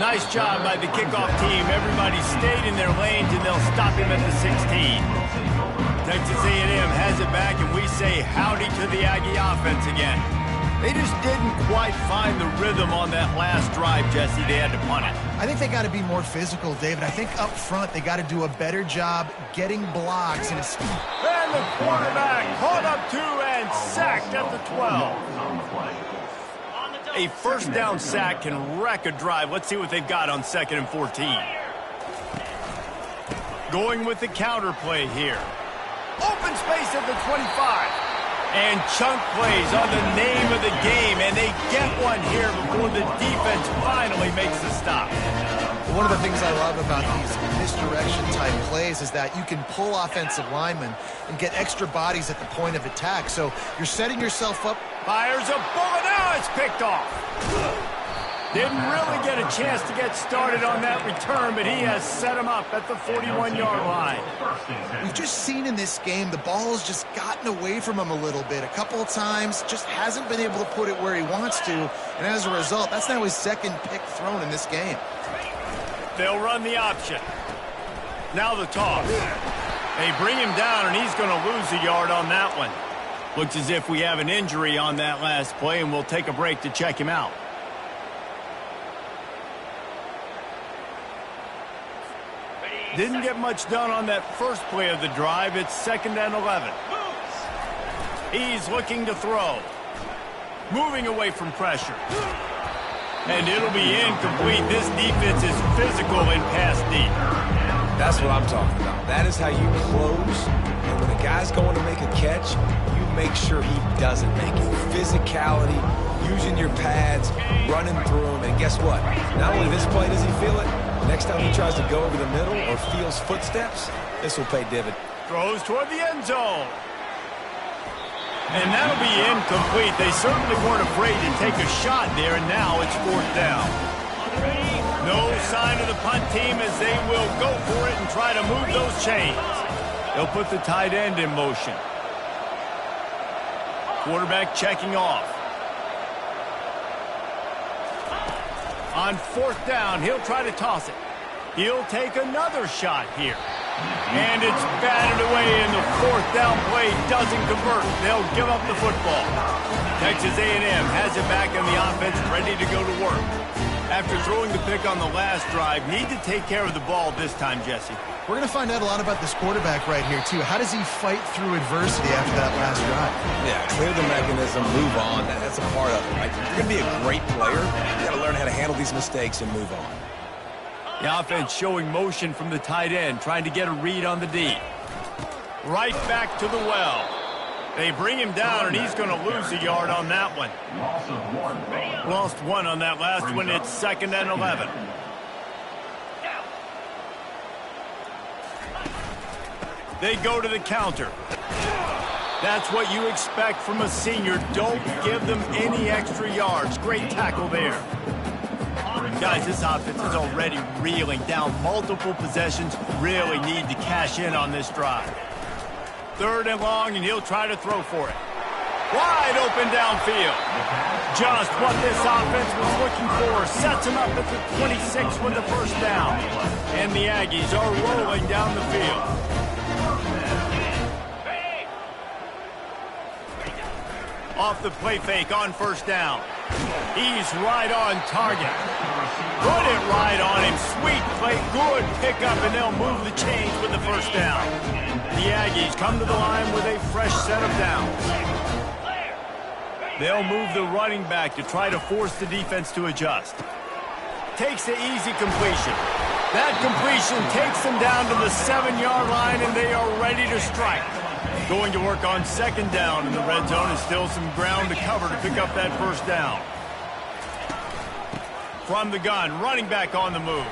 A: Nice job by the kickoff team. Everybody stayed in their lanes, and they'll stop him at the 16. Texas A&M has it back, and we say howdy to the Aggie offense again. They just didn't quite find the rhythm on that last drive, Jesse. They had to punt it.
C: I think they got to be more physical, David. I think up front they got to do a better job getting blocks. And
A: the quarterback caught up 2 and sacked at the 12. A first down sack can wreck a drive. Let's see what they've got on 2nd and 14. Going with the counter play here. Open space at the 25. And chunk plays are the name of the game, and they get one here before the defense finally makes the stop.
C: One of the things I love about these misdirection-type plays is that you can pull offensive linemen and get extra bodies at the point of attack. So you're setting yourself up.
A: Fires a bullet. Now it's picked off. Didn't really get a chance to get started on that return, but he has set him up at the 41-yard line.
C: We've just seen in this game the ball has just gotten away from him a little bit. A couple of times, just hasn't been able to put it where he wants to. And as a result, that's now his 2nd pick thrown in this game.
A: They'll run the option. Now the toss. They bring him down, and he's going to lose a yard on that one. Looks as if we have an injury on that last play, and we'll take a break to check him out. Didn't get much done on that first play of the drive. It's 2nd and 11. He's looking to throw. Moving away from pressure. And it'll be incomplete. This defense is physical in pass deep.
B: That's what I'm talking about. That is how you close. And when a guy's going to make a catch, you make sure he doesn't make it. Physicality, using your pads, running through them. And guess what? Not only this play does he feel it, next time he tries to go over the middle or feels footsteps, this will pay dividends.
A: Throws toward the end zone. And that'll be incomplete. They certainly weren't afraid to take a shot there, and now it's 4th down. No sign of the punt team as they will go for it and try to move those chains. They'll put the tight end in motion. Quarterback checking off. On 4th down, he'll try to toss it. He'll take another shot here. And it's batted away, and the 4th down play doesn't convert. They'll give up the football. Texas A&M has it back on the offense, ready to go to work. After throwing the pick on the last drive, need to take care of the ball this time, Jesse.
C: We're going to find out a lot about this quarterback right here, too. How does he fight through adversity after that last drive?
B: Yeah, clear the mechanism, move on. That's a part of it, right? If you're going to be a great player, you got to learn how to handle these mistakes and move on.
A: The offense showing motion from the tight end, trying to get a read on the D. Right back to the well. They bring him down, and he's going to lose a yard on that one. Lost 1 on that last one. It's 2nd and 11. They go to the counter. That's what you expect from a senior. Don't give them any extra yards. Great tackle there. Guys, this offense is already reeling down multiple possessions. Really need to cash in on this drive. 3rd and long, and he'll try to throw for it. Wide open downfield. Just what this offense was looking for. Sets him up at the 26 with the first down. And the Aggies are rolling down the field. Off the play fake on 1st down. He's right on target. Put it right on him. Sweet play. Good pickup, and they'll move the chains with the 1st down. The Aggies come to the line with a fresh set of downs. They'll move the running back to try to force the defense to adjust. Takes the easy completion. That completion takes them down to the 7-yard line, and they are ready to strike. Going to work on 2nd down in the red zone, and still some ground to cover to pick up that 1st down. From the gun, running back on the move.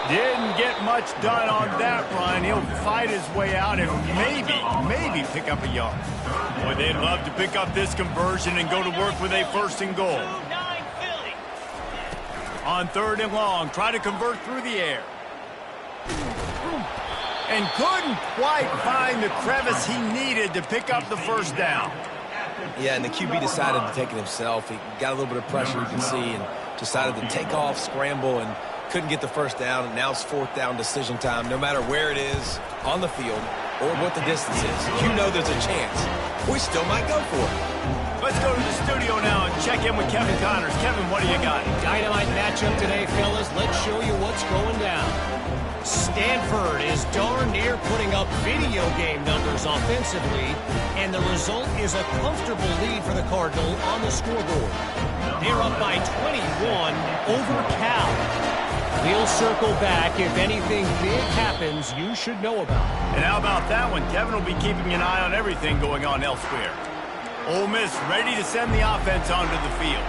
A: Didn't get much done on that run. He'll fight his way out and maybe pick up a yard. Boy, they'd love to pick up this conversion and go to work with a 1st and goal. On 3rd and long, try to convert through the air. And couldn't quite find the crevice he needed to pick up the 1st down.
B: Yeah, and the QB decided to take it himself. He got a little bit of pressure, you can see, and decided to take off, scramble, and couldn't get the first down. And now it's fourth down decision time. No matter where it is on the field or what the distance is, you know there's a chance. We still might go for it.
A: Let's go to the studio now and check in with Kevin Connors. Kevin, what do you got?
D: Dynamite matchup today, fellas. Let's show you what's going down. Stanford is darn near putting up video game numbers offensively, and the result is a comfortable lead for the Cardinal on the scoreboard. They're up by 21 over Cal. We'll circle back if anything big happens you should know about.
A: And how about that one? Kevin will be keeping an eye on everything going on elsewhere. Ole Miss ready to send the offense onto the field.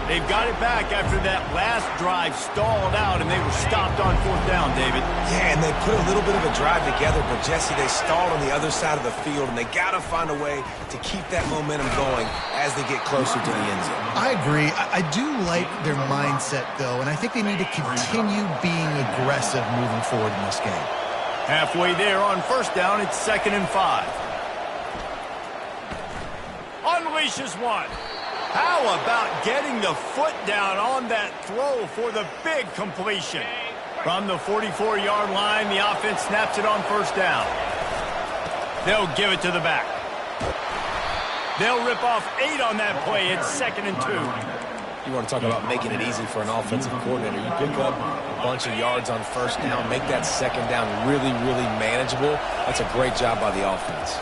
A: They've got it back after that last drive stalled out, and they were stopped on fourth down, David.
B: Yeah, and they put a little bit of a drive together, but, Jesse, they stalled on the other side of the field, and they got to find a way to keep that momentum going as they get closer to the end zone.
C: I agree. I do like their mindset, though, and I think they need to continue being aggressive moving forward in this game.
A: Halfway there on first down, it's 2nd and 5. Unleashes one. How about getting the foot down on that throw for the big completion? From the 44-yard line, the offense snaps it on first down. They'll give it to the back. They'll rip off 8 on that play. It's 2nd and 2.
B: You want to talk about making it easy for an offensive coordinator. You pick up a bunch of yards on first down, make that second down really, really manageable. That's a great job by the offense.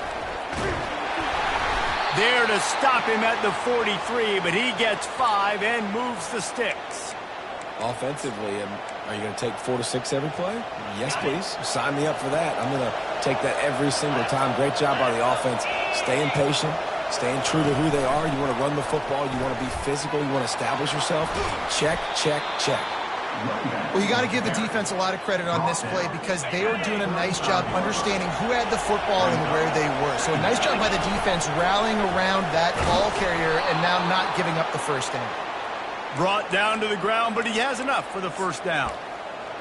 A: There to stop him at the 43, but he gets 5 and moves the sticks.
B: Offensively, are you going to take 4 to 6 every play? Yes, please. Sign me up for that. I'm going to take that every single time. Great job by the offense. Staying patient, staying true to who they are. You want to run the football. You want to be physical. You want to establish yourself. Check, check, check.
C: Well, you got to give the defense a lot of credit on this play because they were doing a nice job understanding who had the football and where they were. So a nice job by the defense rallying around that ball carrier and now not giving up the first down.
A: Brought down to the ground, but he has enough for the first down.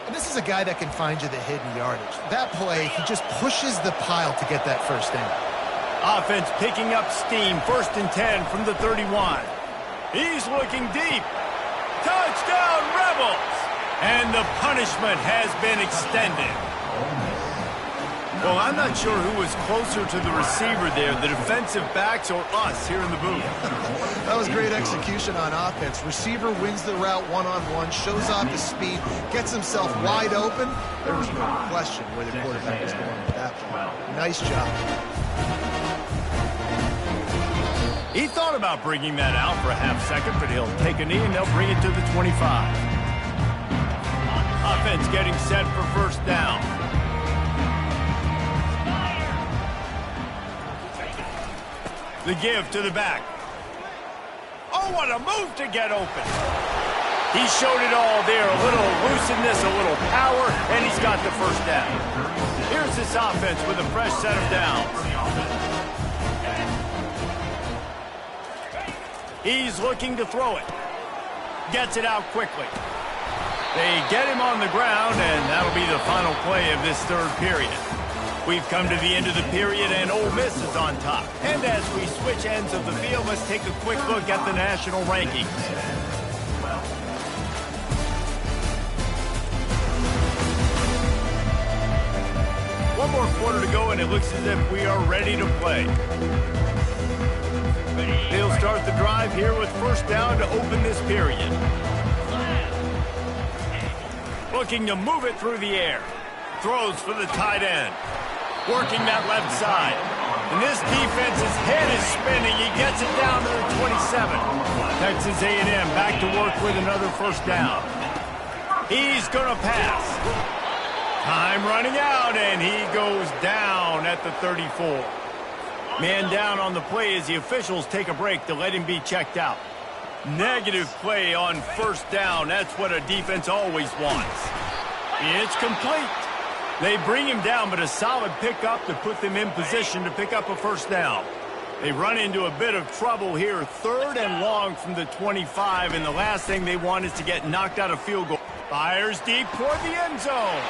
C: And this is a guy that can find you the hidden yardage. That play, he just pushes the pile to get that first down.
A: Offense picking up steam, 1st and 10 from the 31. He's looking deep. Touchdown, Rebels! And the punishment has been extended. Well, I'm not sure who was closer to the receiver there, the defensive backs or us here in the booth.
C: That was great execution on offense. Receiver wins the route one-on-one, shows off his speed, gets himself wide open. There was no question where the quarterback was going with that ball. Nice job.
A: He thought about bringing that out for a half second, but he'll take a knee and they'll bring it to the 25. Offense getting set for first down. The give to the back. Oh, what a move to get open. He showed it all there. A little elusiveness, a little power, and he's got the first down. Here's this offense with a fresh set of downs. He's looking to throw it. Gets it out quickly. They get him on the ground, and that'll be the final play of this third period. We've come to the end of the period, and Ole Miss is on top. And as we switch ends of the field, let's take a quick look at the national rankings. One more quarter to go, and it looks as if we are ready to play. They'll start the drive here with first down to open this period. Looking to move it through the air. Throws for the tight end. Working that left side. And this defense's head is spinning. He gets it down to the 27. Texas A&M back to work with another first down. He's going to pass. Time running out, and he goes down at the 34. Man down on the play as the officials take a break to let him be checked out. Negative play on first down. That's what a defense always wants. It's complete. They bring him down, but a solid pickup to put them in position to pick up a first down. They run into a bit of trouble here. 3rd and long from the 25, and the last thing they want is to get knocked out of field goal. Fires deep toward the end zone.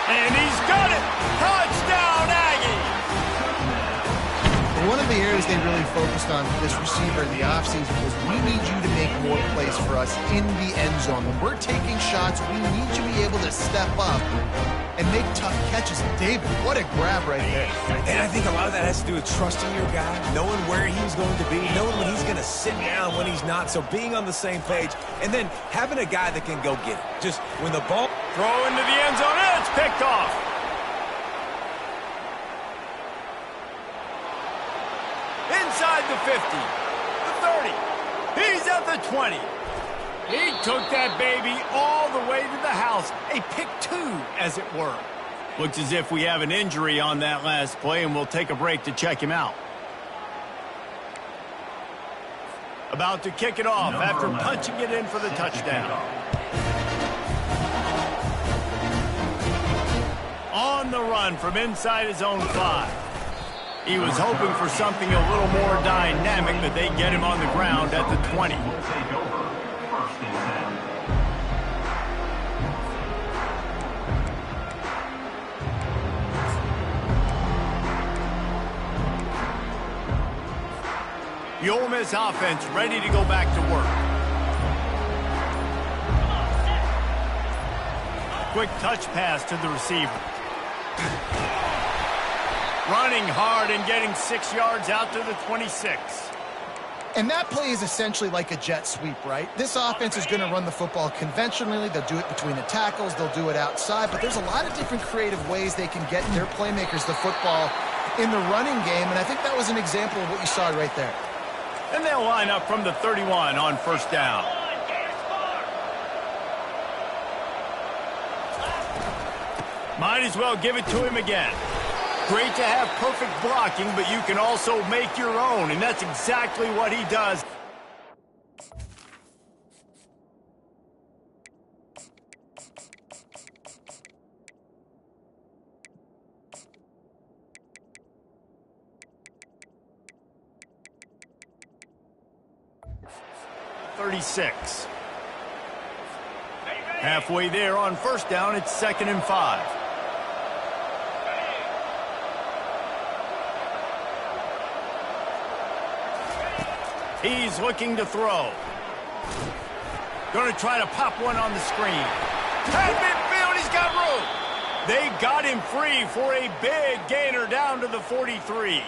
A: And he's got it. Touchdown, Aggies.
C: One of the areas things they really focused on for this receiver in the offseason was we need you to make more plays for us in the end zone. When we're taking shots, we need you to be able to step up and make tough catches. David, what a grab right there.
B: And I think a lot of that has to do with trusting your guy, knowing where he's going to be, knowing when he's going to sit down, when he's not, so being on the same page, and then having a guy that can go get it. Just when the ball...
A: Throw into the end zone, and it's picked off. Inside the 50, the 30, he's at the 20. He took that baby all the way to the house. A pick two, as it were. Looks as if we have an injury on that last play, and we'll take a break to check him out. About to kick it off after punching it in for the touchdown. On the run from inside his own 5. He was hoping for something a little more dynamic, but they get him on the ground at the 20. The Ole Miss offense ready to go back to work. Quick touch pass to the receiver. Running hard and getting 6 yards out to the 26.
C: And that play is essentially like a jet sweep, right? This offense is going to run the football conventionally. They'll do it between the tackles. They'll do it outside. But there's a lot of different creative ways they can get their playmakers the football in the running game. And I think that was an example of what you saw right there.
A: And they'll line up from the 31 on first down. Might as well give it to him again. Great to have perfect blocking, but you can also make your own, and that's exactly what he does. .36. Halfway there on first down, it's 2nd and 5. He's looking to throw. Going to try to pop one on the screen. At midfield, he's got room. They got him free for a big gainer down to the 43.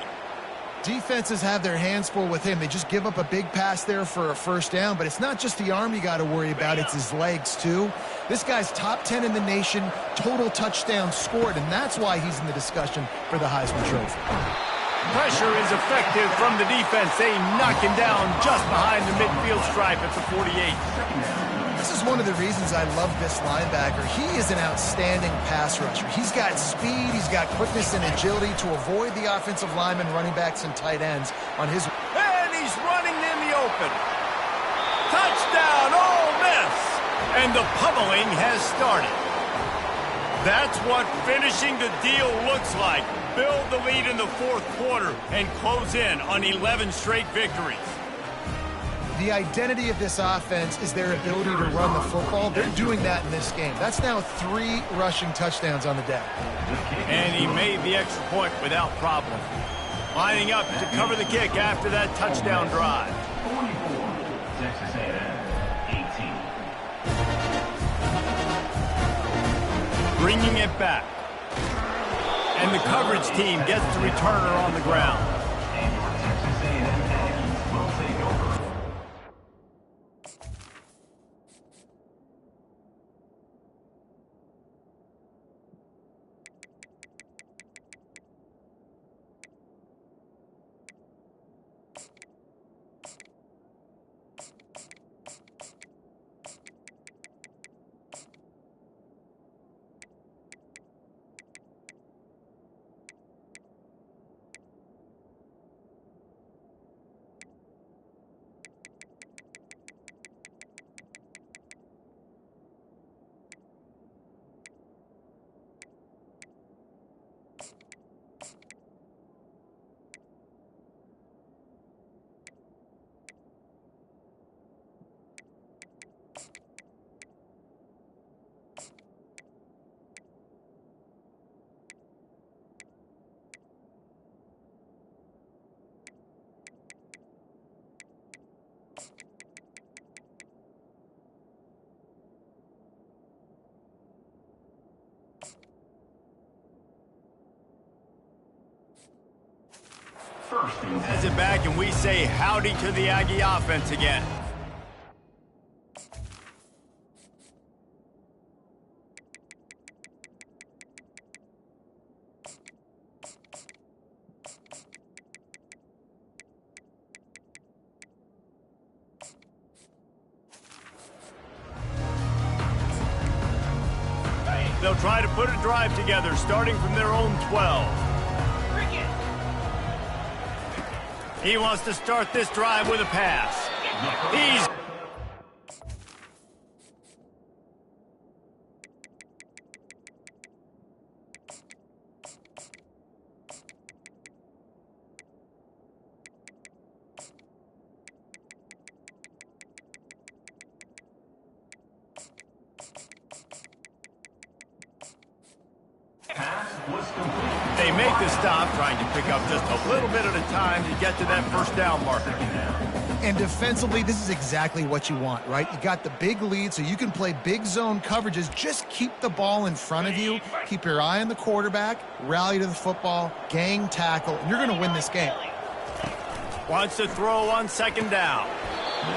C: Defenses have their hands full with him. They just give up a big pass there for a first down, but it's not just the arm you got to worry about, it's his legs too. This guy's top 10 in the nation, total touchdowns scored, and that's why he's in the discussion for the Heisman Trophy.
A: Pressure is effective from the defense. They knock him down just behind the midfield stripe at the 48.
C: This is one of the reasons I love this linebacker. He is an outstanding pass rusher. He's got speed, he's got quickness and agility to avoid the offensive linemen, running backs, and tight ends on his...
A: And he's running in the open. Touchdown, Ole Miss! And the pummeling has started. That's what finishing the deal looks like. Build the lead in the fourth quarter and close in on 11 straight victories.
C: The identity of this offense is their ability to run the football. They're doing that in this game. That's now 3 rushing touchdowns on the day.
A: And he made the extra point without problem. Lining up to cover the kick after that touchdown drive.
E: 44, Texas A&M, 18.
A: Bringing it back. And the coverage team gets the returner on the ground.
E: And your Texas A&M Aggies will take over. First and 10.
A: Has it back, and we say howdy to the Aggie offense again. They'll try to put a drive together, starting from their own 12. He wants to start this drive with a pass. He's...
E: Pass was complete.
A: They make the stop, trying to pick up just a little bit at a time to get to that first down marker.
C: And defensively, this is exactly what you want, right? You got the big lead, so you can play big zone coverages. Just keep the ball in front of you. Keep your eye on the quarterback, rally to the football, gang tackle, and you're going to win this game.
A: Wants to throw on second down.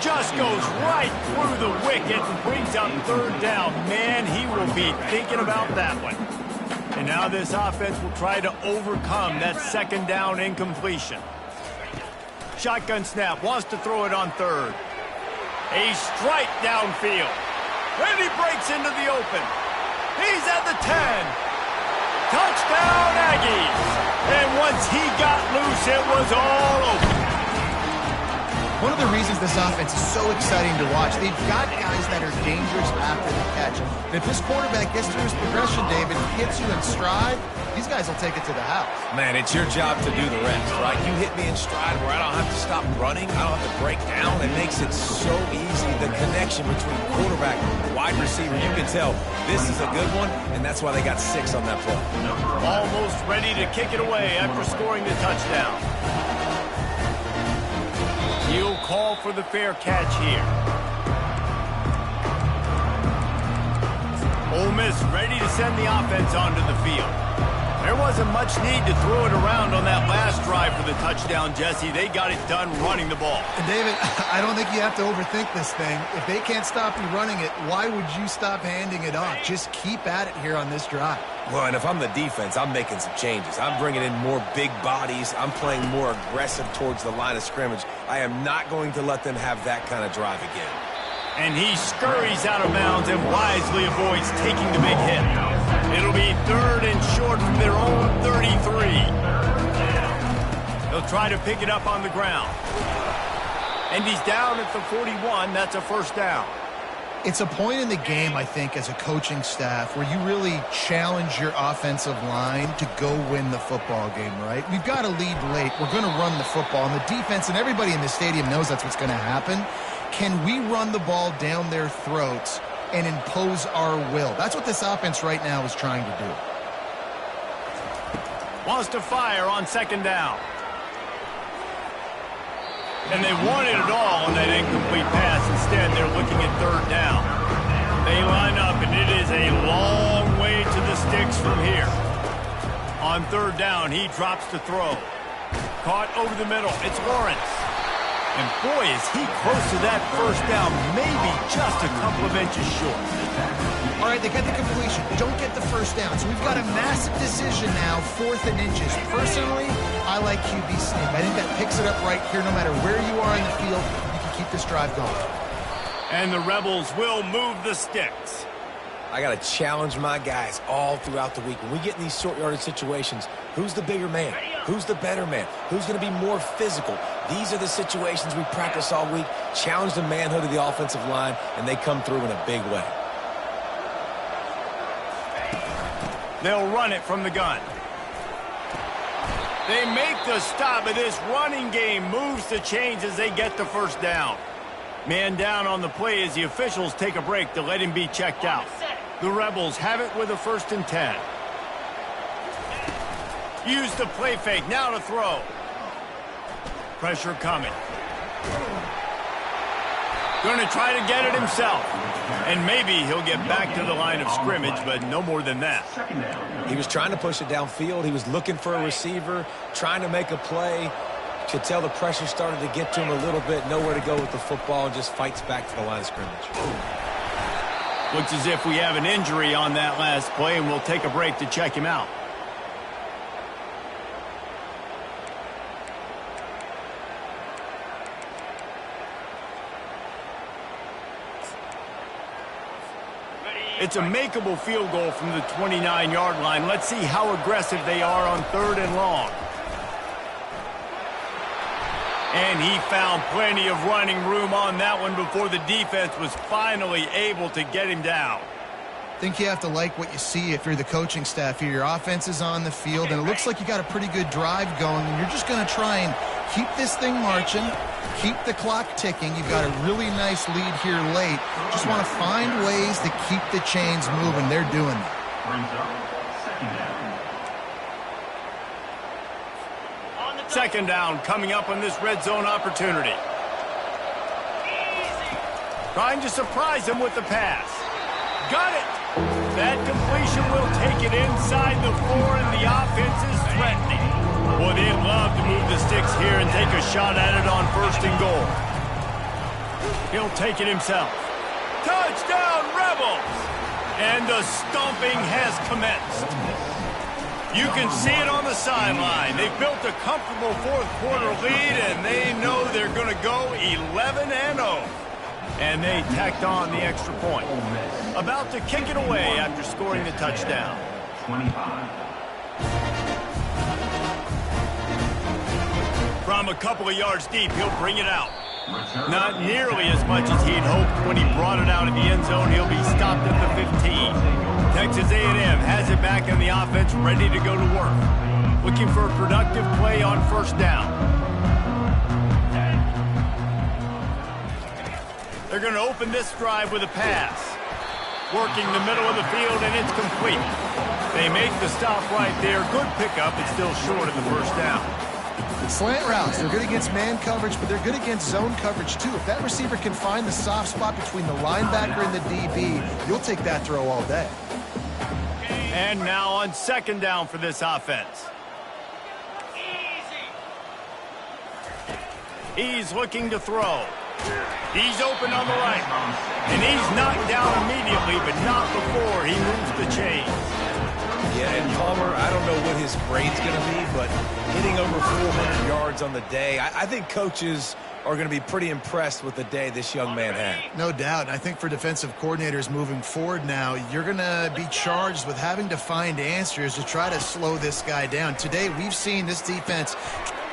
A: Just goes right through the wicket and brings up third down. Man, he will be thinking about that one. And now this offense will try to overcome that second down incompletion. Shotgun snap, wants to throw it on third. A strike downfield. And he breaks into the open. He's at the 10. Touchdown Aggies. And once he got loose, it was all over.
C: One of the reasons this offense is so exciting to watch, they've got guys that are dangerous after the catch. And if this quarterback gets through his progression, David, hits you in stride, these guys will take it to the house.
B: Man, it's your job to do the rest, right? You hit me in stride where I don't have to stop running. I don't have to break down. It makes it so easy. The connection between quarterback and wide receiver, you can tell this is a good one, and that's why they got 6 on that play.
A: Almost ready to kick it away after scoring the touchdown. He'll call for the fair catch here. Ole Miss ready to send the offense onto the field. There wasn't much need to throw it around on that last drive for the touchdown, Jesse. They got it done running the ball.
C: And David, I don't think you have to overthink this thing. If they can't stop you running it, why would you stop handing it off? Just keep at it here on this drive.
B: Well, and if I'm the defense, I'm making some changes. I'm bringing in more big bodies. I'm playing more aggressive towards the line of scrimmage. I am not going to let them have that kind of drive again.
A: And he scurries out of bounds and wisely avoids taking the big hit. It'll be third and short from their own 33. They'll try to pick it up on the ground. And he's down at the 41. That's a first down.
C: It's a point in the game, I think, as a coaching staff where you really challenge your offensive line to go win the football game, right? We've got to lead late. We're going to run the football. And the defense and everybody in the stadium knows that's what's going to happen. Can we run the ball down their throats and impose our will? That's what this offense right now is trying to do.
A: Wants to fire on second down. And they wanted it all on that incomplete pass. Instead, they're looking at third down. They line up, and it is a long way to the sticks from here. On third down, he drops to throw. Caught over the middle. It's Lawrence. And boy, is he close to that first down, maybe just a couple of inches short.
C: All right, they get the completion. Don't get the first down. So we've got a massive decision now, 4th and inches. Personally, I like QB sneak. I think that picks it up right here. No matter where you are in the field, you can keep this drive going.
A: And the Rebels will move the sticks.
B: I got to challenge my guys all throughout the week. When we get in these short yardage situations, who's the bigger man? Who's the better man? Who's going to be more physical? These are the situations we practice all week. Challenge the manhood of the offensive line, and they come through in a big way.
A: They'll run it from the gun. They make the stop, but this running game moves the chains as they get the first down. Man down on the play as the officials take a break to let him be checked out. The Rebels have it with a 1st and 10. Use the play fake, now to throw. Pressure coming. Going to try to get it himself. And maybe he'll get back to the line of scrimmage, but no more than that.
B: He was trying to push it downfield. He was looking for a receiver, trying to make a play. Could tell the pressure started to get to him a little bit, nowhere to go with the football, and just fights back to the line of scrimmage.
A: Looks as if we have an injury on that last play, and we'll take a break to check him out. It's a makeable field goal from the 29-yard line. Let's see how aggressive they are on 3rd and long. And he found plenty of running room on that one before the defense was finally able to get him down.
C: I think you have to like what you see if you're the coaching staff here. Your offense is on the field, and it looks like you got a pretty good drive going, and you're just going to try and keep this thing marching, keep the clock ticking. You've got a really nice lead here late. Just want to find ways to keep the chains moving. They're doing that.
A: Second down coming up on this red zone opportunity. Trying to surprise him with the pass. Got it. That completion will take it inside the 4, and the offense is threatening. Boy, they'd love to move the sticks here and take a shot at it on 1st and goal. He'll take it himself. Touchdown, Rebels! And the stomping has commenced. You can see it on the sideline. They've built a comfortable 4th quarter lead, and they know they're going to go 11-0. And they tacked on the extra point. About to kick it away after scoring the touchdown.
E: 25.
A: From a couple of yards deep, he'll bring it out. Not nearly as much as he'd hoped when he brought it out of the end zone. He'll be stopped at the 15. Texas A&M has it back in the offense, ready to go to work. Looking for a productive play on 1st down. They're going to open this drive with a pass. Working the middle of the field, and it's complete. They make the stop right there. Good pickup. It's still short of the 1st down.
C: Slant routes, they're good against man coverage, but they're good against zone coverage too. If that receiver can find the soft spot between the linebacker and the DB, you'll take that throw all day.
A: And now on 2nd down for this offense. He's looking to throw. He's open on the right. And he's knocked down immediately, but not before he moves the chains.
B: Yeah, and Palmer, I don't know what his grade's going to be, but hitting over 400 yards on the day, I think coaches are going to be pretty impressed with the day this young man had.
C: No doubt. And I think for defensive coordinators moving forward now, you're going to be charged with having to find answers to try to slow this guy down. Today, we've seen this defense.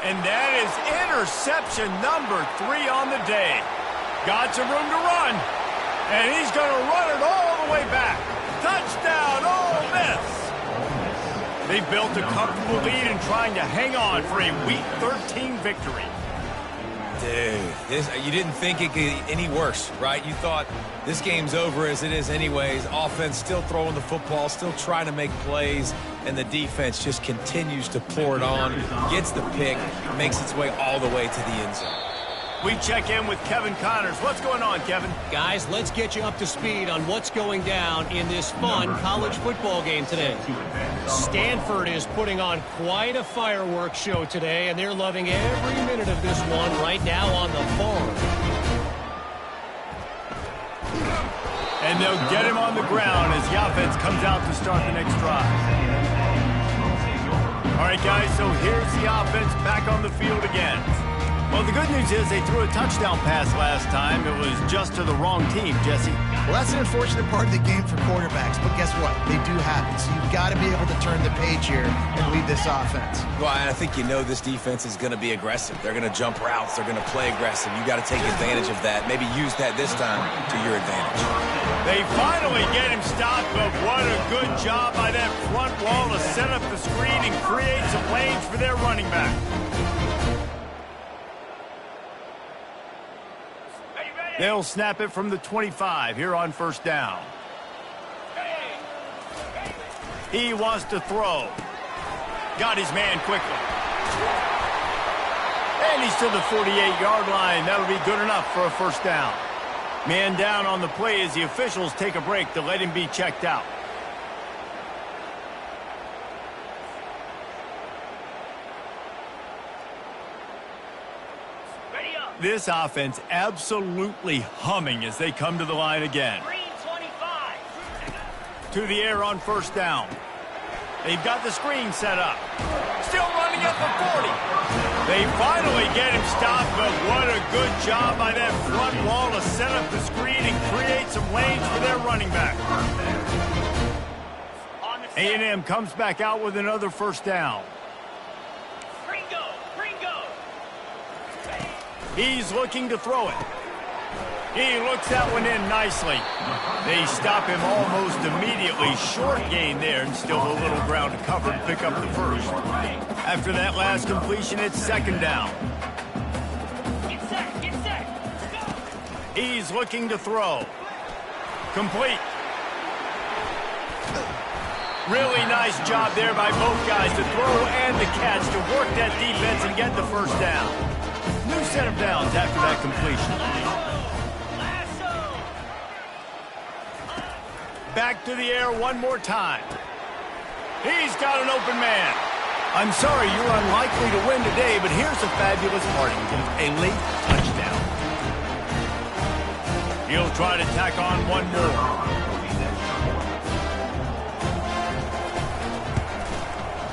A: And that is interception number 3 on the day. Got some room to run. And he's going to run it all the way back. Touchdown, Ole Miss. They built a comfortable lead and trying to hang on for a Week 13 victory.
B: Dude, you didn't think it could get any worse, right? You thought this game's over as it is anyways. Offense still throwing the football, still trying to make plays, and the defense just continues to pour it on, gets the pick, makes its way all the way to the end zone.
A: We check in with Kevin Connors. What's going on, Kevin?
D: Guys, let's get you up to speed on what's going down in this fun college football game today. Stanford is putting on quite a fireworks show today, and they're loving every minute of this one right now on the farm.
A: And they'll get him on the ground as the offense comes out to start the next drive. All right, guys, so here's the offense back on the field again. Well, the good news is they threw a touchdown pass last time. It was just to the wrong team, Jesse.
C: Well, that's an unfortunate part of the game for quarterbacks, but guess what? They do happen. So you've got to be able to turn the page here and lead this offense.
B: Well, I think you know this defense is going to be aggressive. They're going to jump routes. They're going to play aggressive. You got to take advantage of that. Maybe use that this time to your advantage.
A: They finally get him stopped, but what a good job by that front wall to set up the screen and create some lanes for their running back. They'll snap it from the 25 here on 1st down. He wants to throw. Got his man quickly. And he's to the 48-yard line. That'll be good enough for a 1st down. Man down on the play as the officials take a break to let him be checked out. This offense absolutely humming as they come to the line again. To the air on first down. They've got the screen set up. Still running at the 40. They finally get him stopped, but what a good job by that front wall to set up the screen and create some lanes for their running back. A&M comes back out with another first down. He's looking to throw it. He looks that one in nicely. They stop him almost immediately. Short gain there, and still a little ground to cover to pick up the first. After that last completion, it's second down.
F: Get set.
A: He's looking to throw. Complete. Really nice job there by both guys to throw and to catch, to work that defense and get the first down. New set of downs after that completion. Back to the air one more time. He's got an open man. I'm sorry you're unlikely to win today, but here's a fabulous parting gift, a late touchdown. He'll try to tack on one more.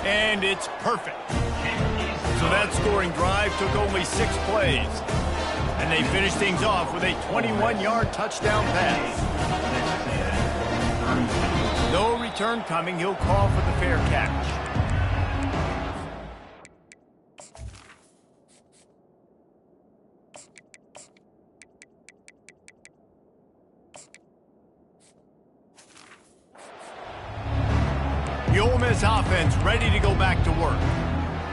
A: And it's perfect. So that scoring drive took only 6 plays. And they finished things off with a 21-yard touchdown pass. No return coming. He'll call for the fair catch. The Ole Miss offense ready to go back to work.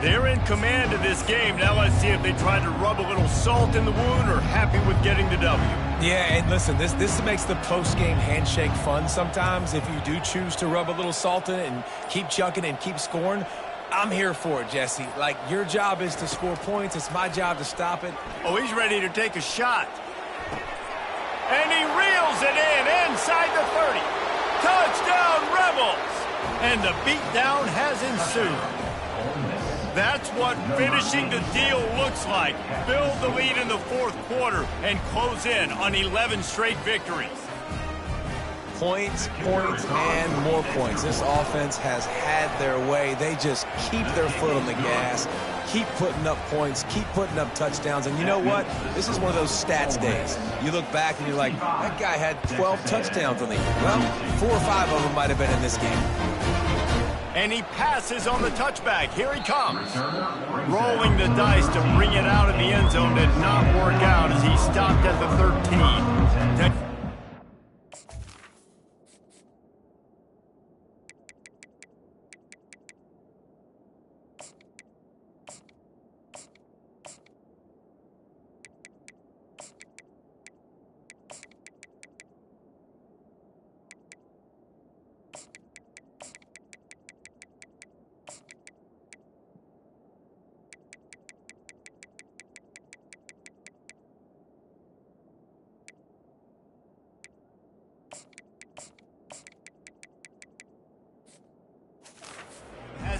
A: They're in command of this game. Now let's see if they try to rub a little salt in the wound or happy with getting the W.
B: Yeah, and listen, this makes the post-game handshake fun sometimes. If you do choose to rub a little salt in it and keep chucking and keep scoring, I'm here for it, Jesse. Like, your job is to score points. It's my job to stop it.
A: Oh, he's ready to take a shot. And he reels it in inside the 30. Touchdown, Rebels! And the beatdown has ensued. That's what finishing the deal looks like. Build the lead in the fourth quarter and close in on 11 straight victories.
B: Points, and more points. This offense has had their way. They just keep their foot on the gas, keep putting up points, keep putting up touchdowns. And you know what? This is one of those stats days. You look back and you're like, that guy had 12 touchdowns on the year. Well, 4 or 5 of them might have been in this game.
A: And he passes on the touchback. Here he comes. Rolling the dice to bring it out of the end zone did not work out as he stopped at the 13.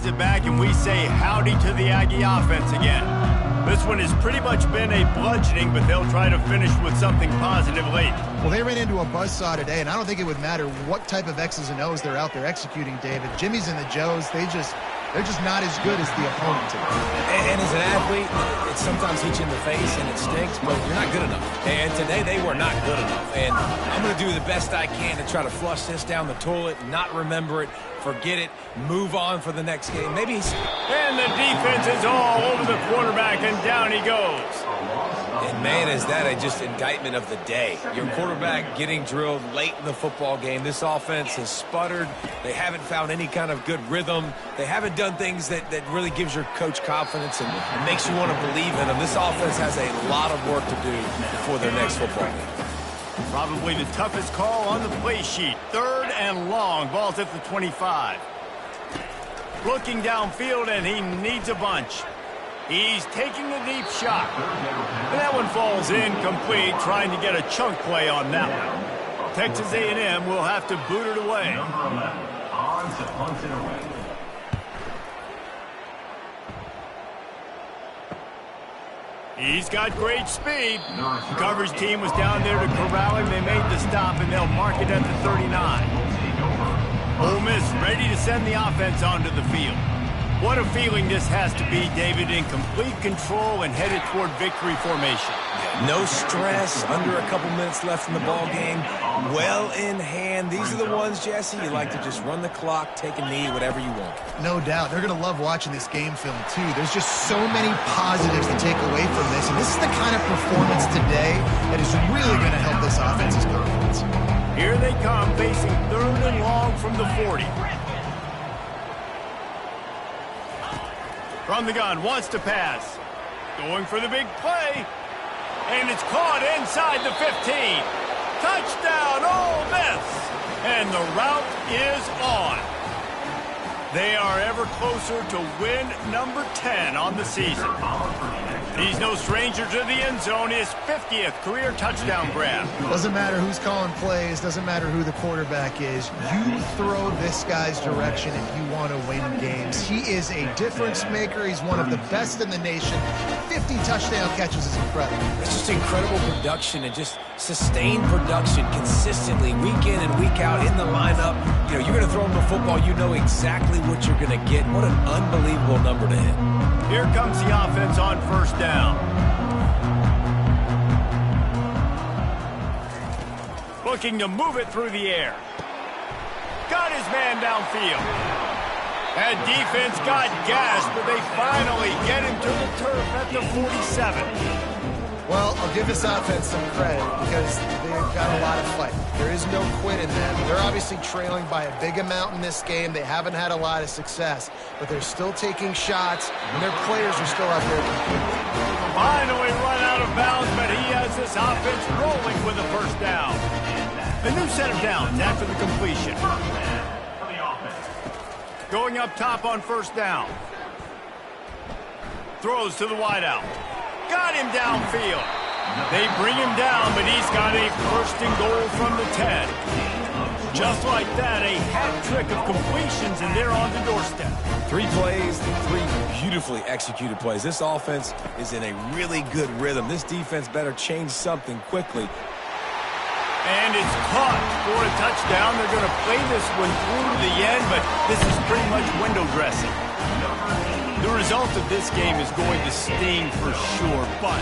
A: It back and we say howdy to the Aggie offense again. This one has pretty much been a bludgeoning, but they'll try to finish with something positive late.
C: Well, they ran into a buzzsaw today, and I don't think it would matter what type of X's and O's they're out there executing, David. Jimmy's and the Joes, they're just not as good as the opponent today.
B: And as an athlete, it sometimes hits you in the face and it stinks, but you're not good enough. And today they were not good enough. And I'm going to do the best I can to try to flush this down the toilet, not remember it, forget it, move on for the next game. Maybe he's...
A: And the defense is all over the quarterback, and down he goes.
B: And, man, is that just indictment of the day. Your quarterback getting drilled late in the football game. This offense has sputtered. They haven't found any kind of good rhythm. They haven't done things that really gives your coach confidence and makes you want to believe in them. This offense has a lot of work to do before their next football game.
A: Probably the toughest call on the play sheet. 3rd and long. Ball's at the 25. Looking downfield, and he needs a bunch. He's taking a deep shot. And that one falls incomplete, trying to get a chunk play on that one. Texas A&M will have to boot it away. He's got great speed. The coverage team was down there to corral him. They made the stop, and they'll mark it at the 39. Ole Miss ready to send the offense onto the field. What a feeling this has to be, David, in complete control and headed toward victory formation.
B: No stress, under a couple minutes left in the ball game. Well in hand. These are the ones, Jesse, you like to just run the clock, take a knee, whatever you want.
C: No doubt. They're going to love watching this game film, too. There's just so many positives to take away from this, and this is the kind of performance today that is really going to help this offense's confidence.
A: Here they come, facing 3rd and long from the 40. From the gun, wants to pass. Going for the big play. And it's caught inside the 15. Touchdown, Ole Miss. And the route is on. They are ever closer to win number 10 on the season. He's no stranger to the end zone. His 50th career touchdown grab.
C: Doesn't matter who's calling plays. Doesn't matter who the quarterback is. You throw this guy's direction if you want to win games. He is a difference maker. He's one of the best in the nation. 50 touchdown catches is incredible.
B: It's just incredible production and just sustained production consistently week in and week out in the lineup. You know, you're going to throw him the football. You know exactly what you're going to get. What an unbelievable number to hit.
A: Here comes the offense on 1st down. Looking to move it through the air. Got his man downfield. That defense got gassed, but they finally get him to the turf at the 47.
C: Well, I'll give this offense some credit because they've got a lot of fight. There is no quit in them. They're obviously trailing by a big amount in this game. They haven't had a lot of success, but they're still taking shots, and their players are still out there competing.
A: Finally run out of bounds, but he has this offense rolling with a 1st down. A new set of downs after the completion. Going up top on 1st down. Throws to the wideout. Got him downfield. They bring him down, but he's got a 1st and goal from the 10. Just like that, a hat trick of completions, and they're on the doorstep.
B: 3 plays, 3 beautifully executed plays. This offense is in a really good rhythm. This defense better change something quickly.
A: And it's caught for a touchdown. They're going to play this one through to the end, but this is pretty much window dressing. The result of this game is going to sting for sure, but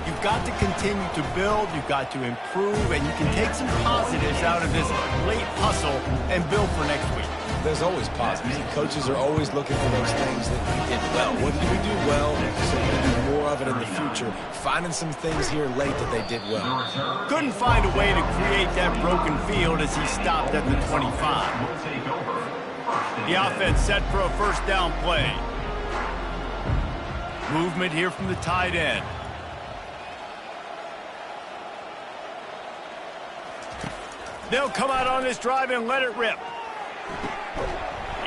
A: you've got to continue to build, you've got to improve, and you can take some positives out of this late hustle and build for next week.
B: There's always positives. Coaches are always looking for those things that we did well. What did we do well so we can do more of it in the future? Finding some things here late that they did well.
A: Couldn't find a way to create that broken field as he stopped at the 25. The offense set for a 1st down play. Movement here from the tight end. They'll come out on this drive and let it rip.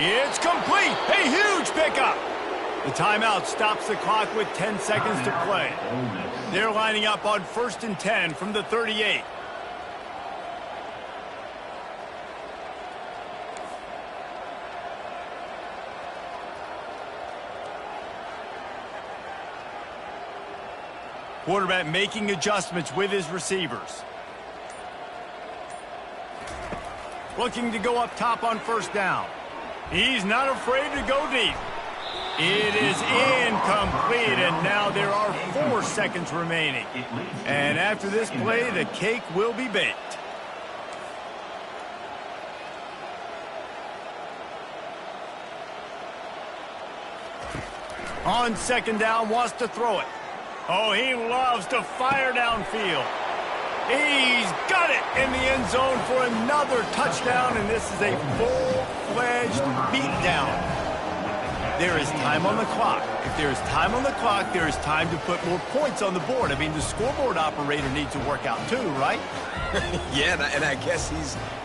A: It's complete. A huge pickup. The timeout stops the clock with 10 seconds to play. They're lining up on 1st and 10 from the 38. Quarterback making adjustments with his receivers. Looking to go up top on 1st down. He's not afraid to go deep. It is incomplete, and now there are 4 seconds remaining. And after this play, the cake will be baked. On 2nd down, wants to throw it. Oh, he loves to fire downfield. He's got it in the end zone for another touchdown, and this is a full-fledged beatdown. There is time on the clock. If there is time on the clock, there is time to put more points on the board. I mean, the scoreboard operator needs to work out too, right?
B: Yeah, and I guess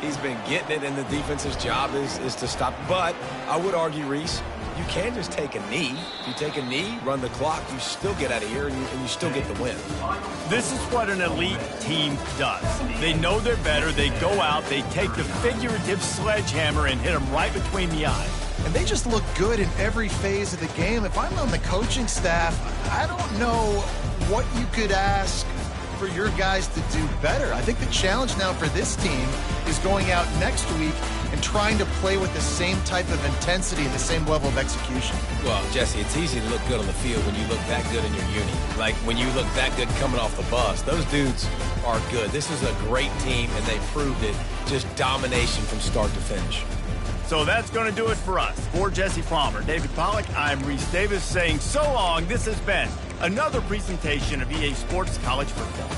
B: he's been getting it, and the defense's job is to stop. But I would argue, Reese, you can just take a knee. If you take a knee, run the clock, you still get out of here, and you still get the win.
A: This is what an elite team does. They know they're better. They go out. They take the figurative sledgehammer and hit them right between the eyes.
C: and they just look good in every phase of the game. If I'm on the coaching staff, I don't know what you could ask for your guys to do better. I think the challenge now for this team is going out next week and trying to play with the same type of intensity and the same level of execution.
B: Well, Jesse, it's easy to look good on the field when you look that good in your uni. Like when you look that good coming off the bus. Those dudes are good. This is a great team, and they proved it. Just domination from start to finish.
A: So that's going to do it for us. For Jesse Palmer, David Pollack, I'm Reese Davis saying so long. This has been another presentation of EA Sports College Football.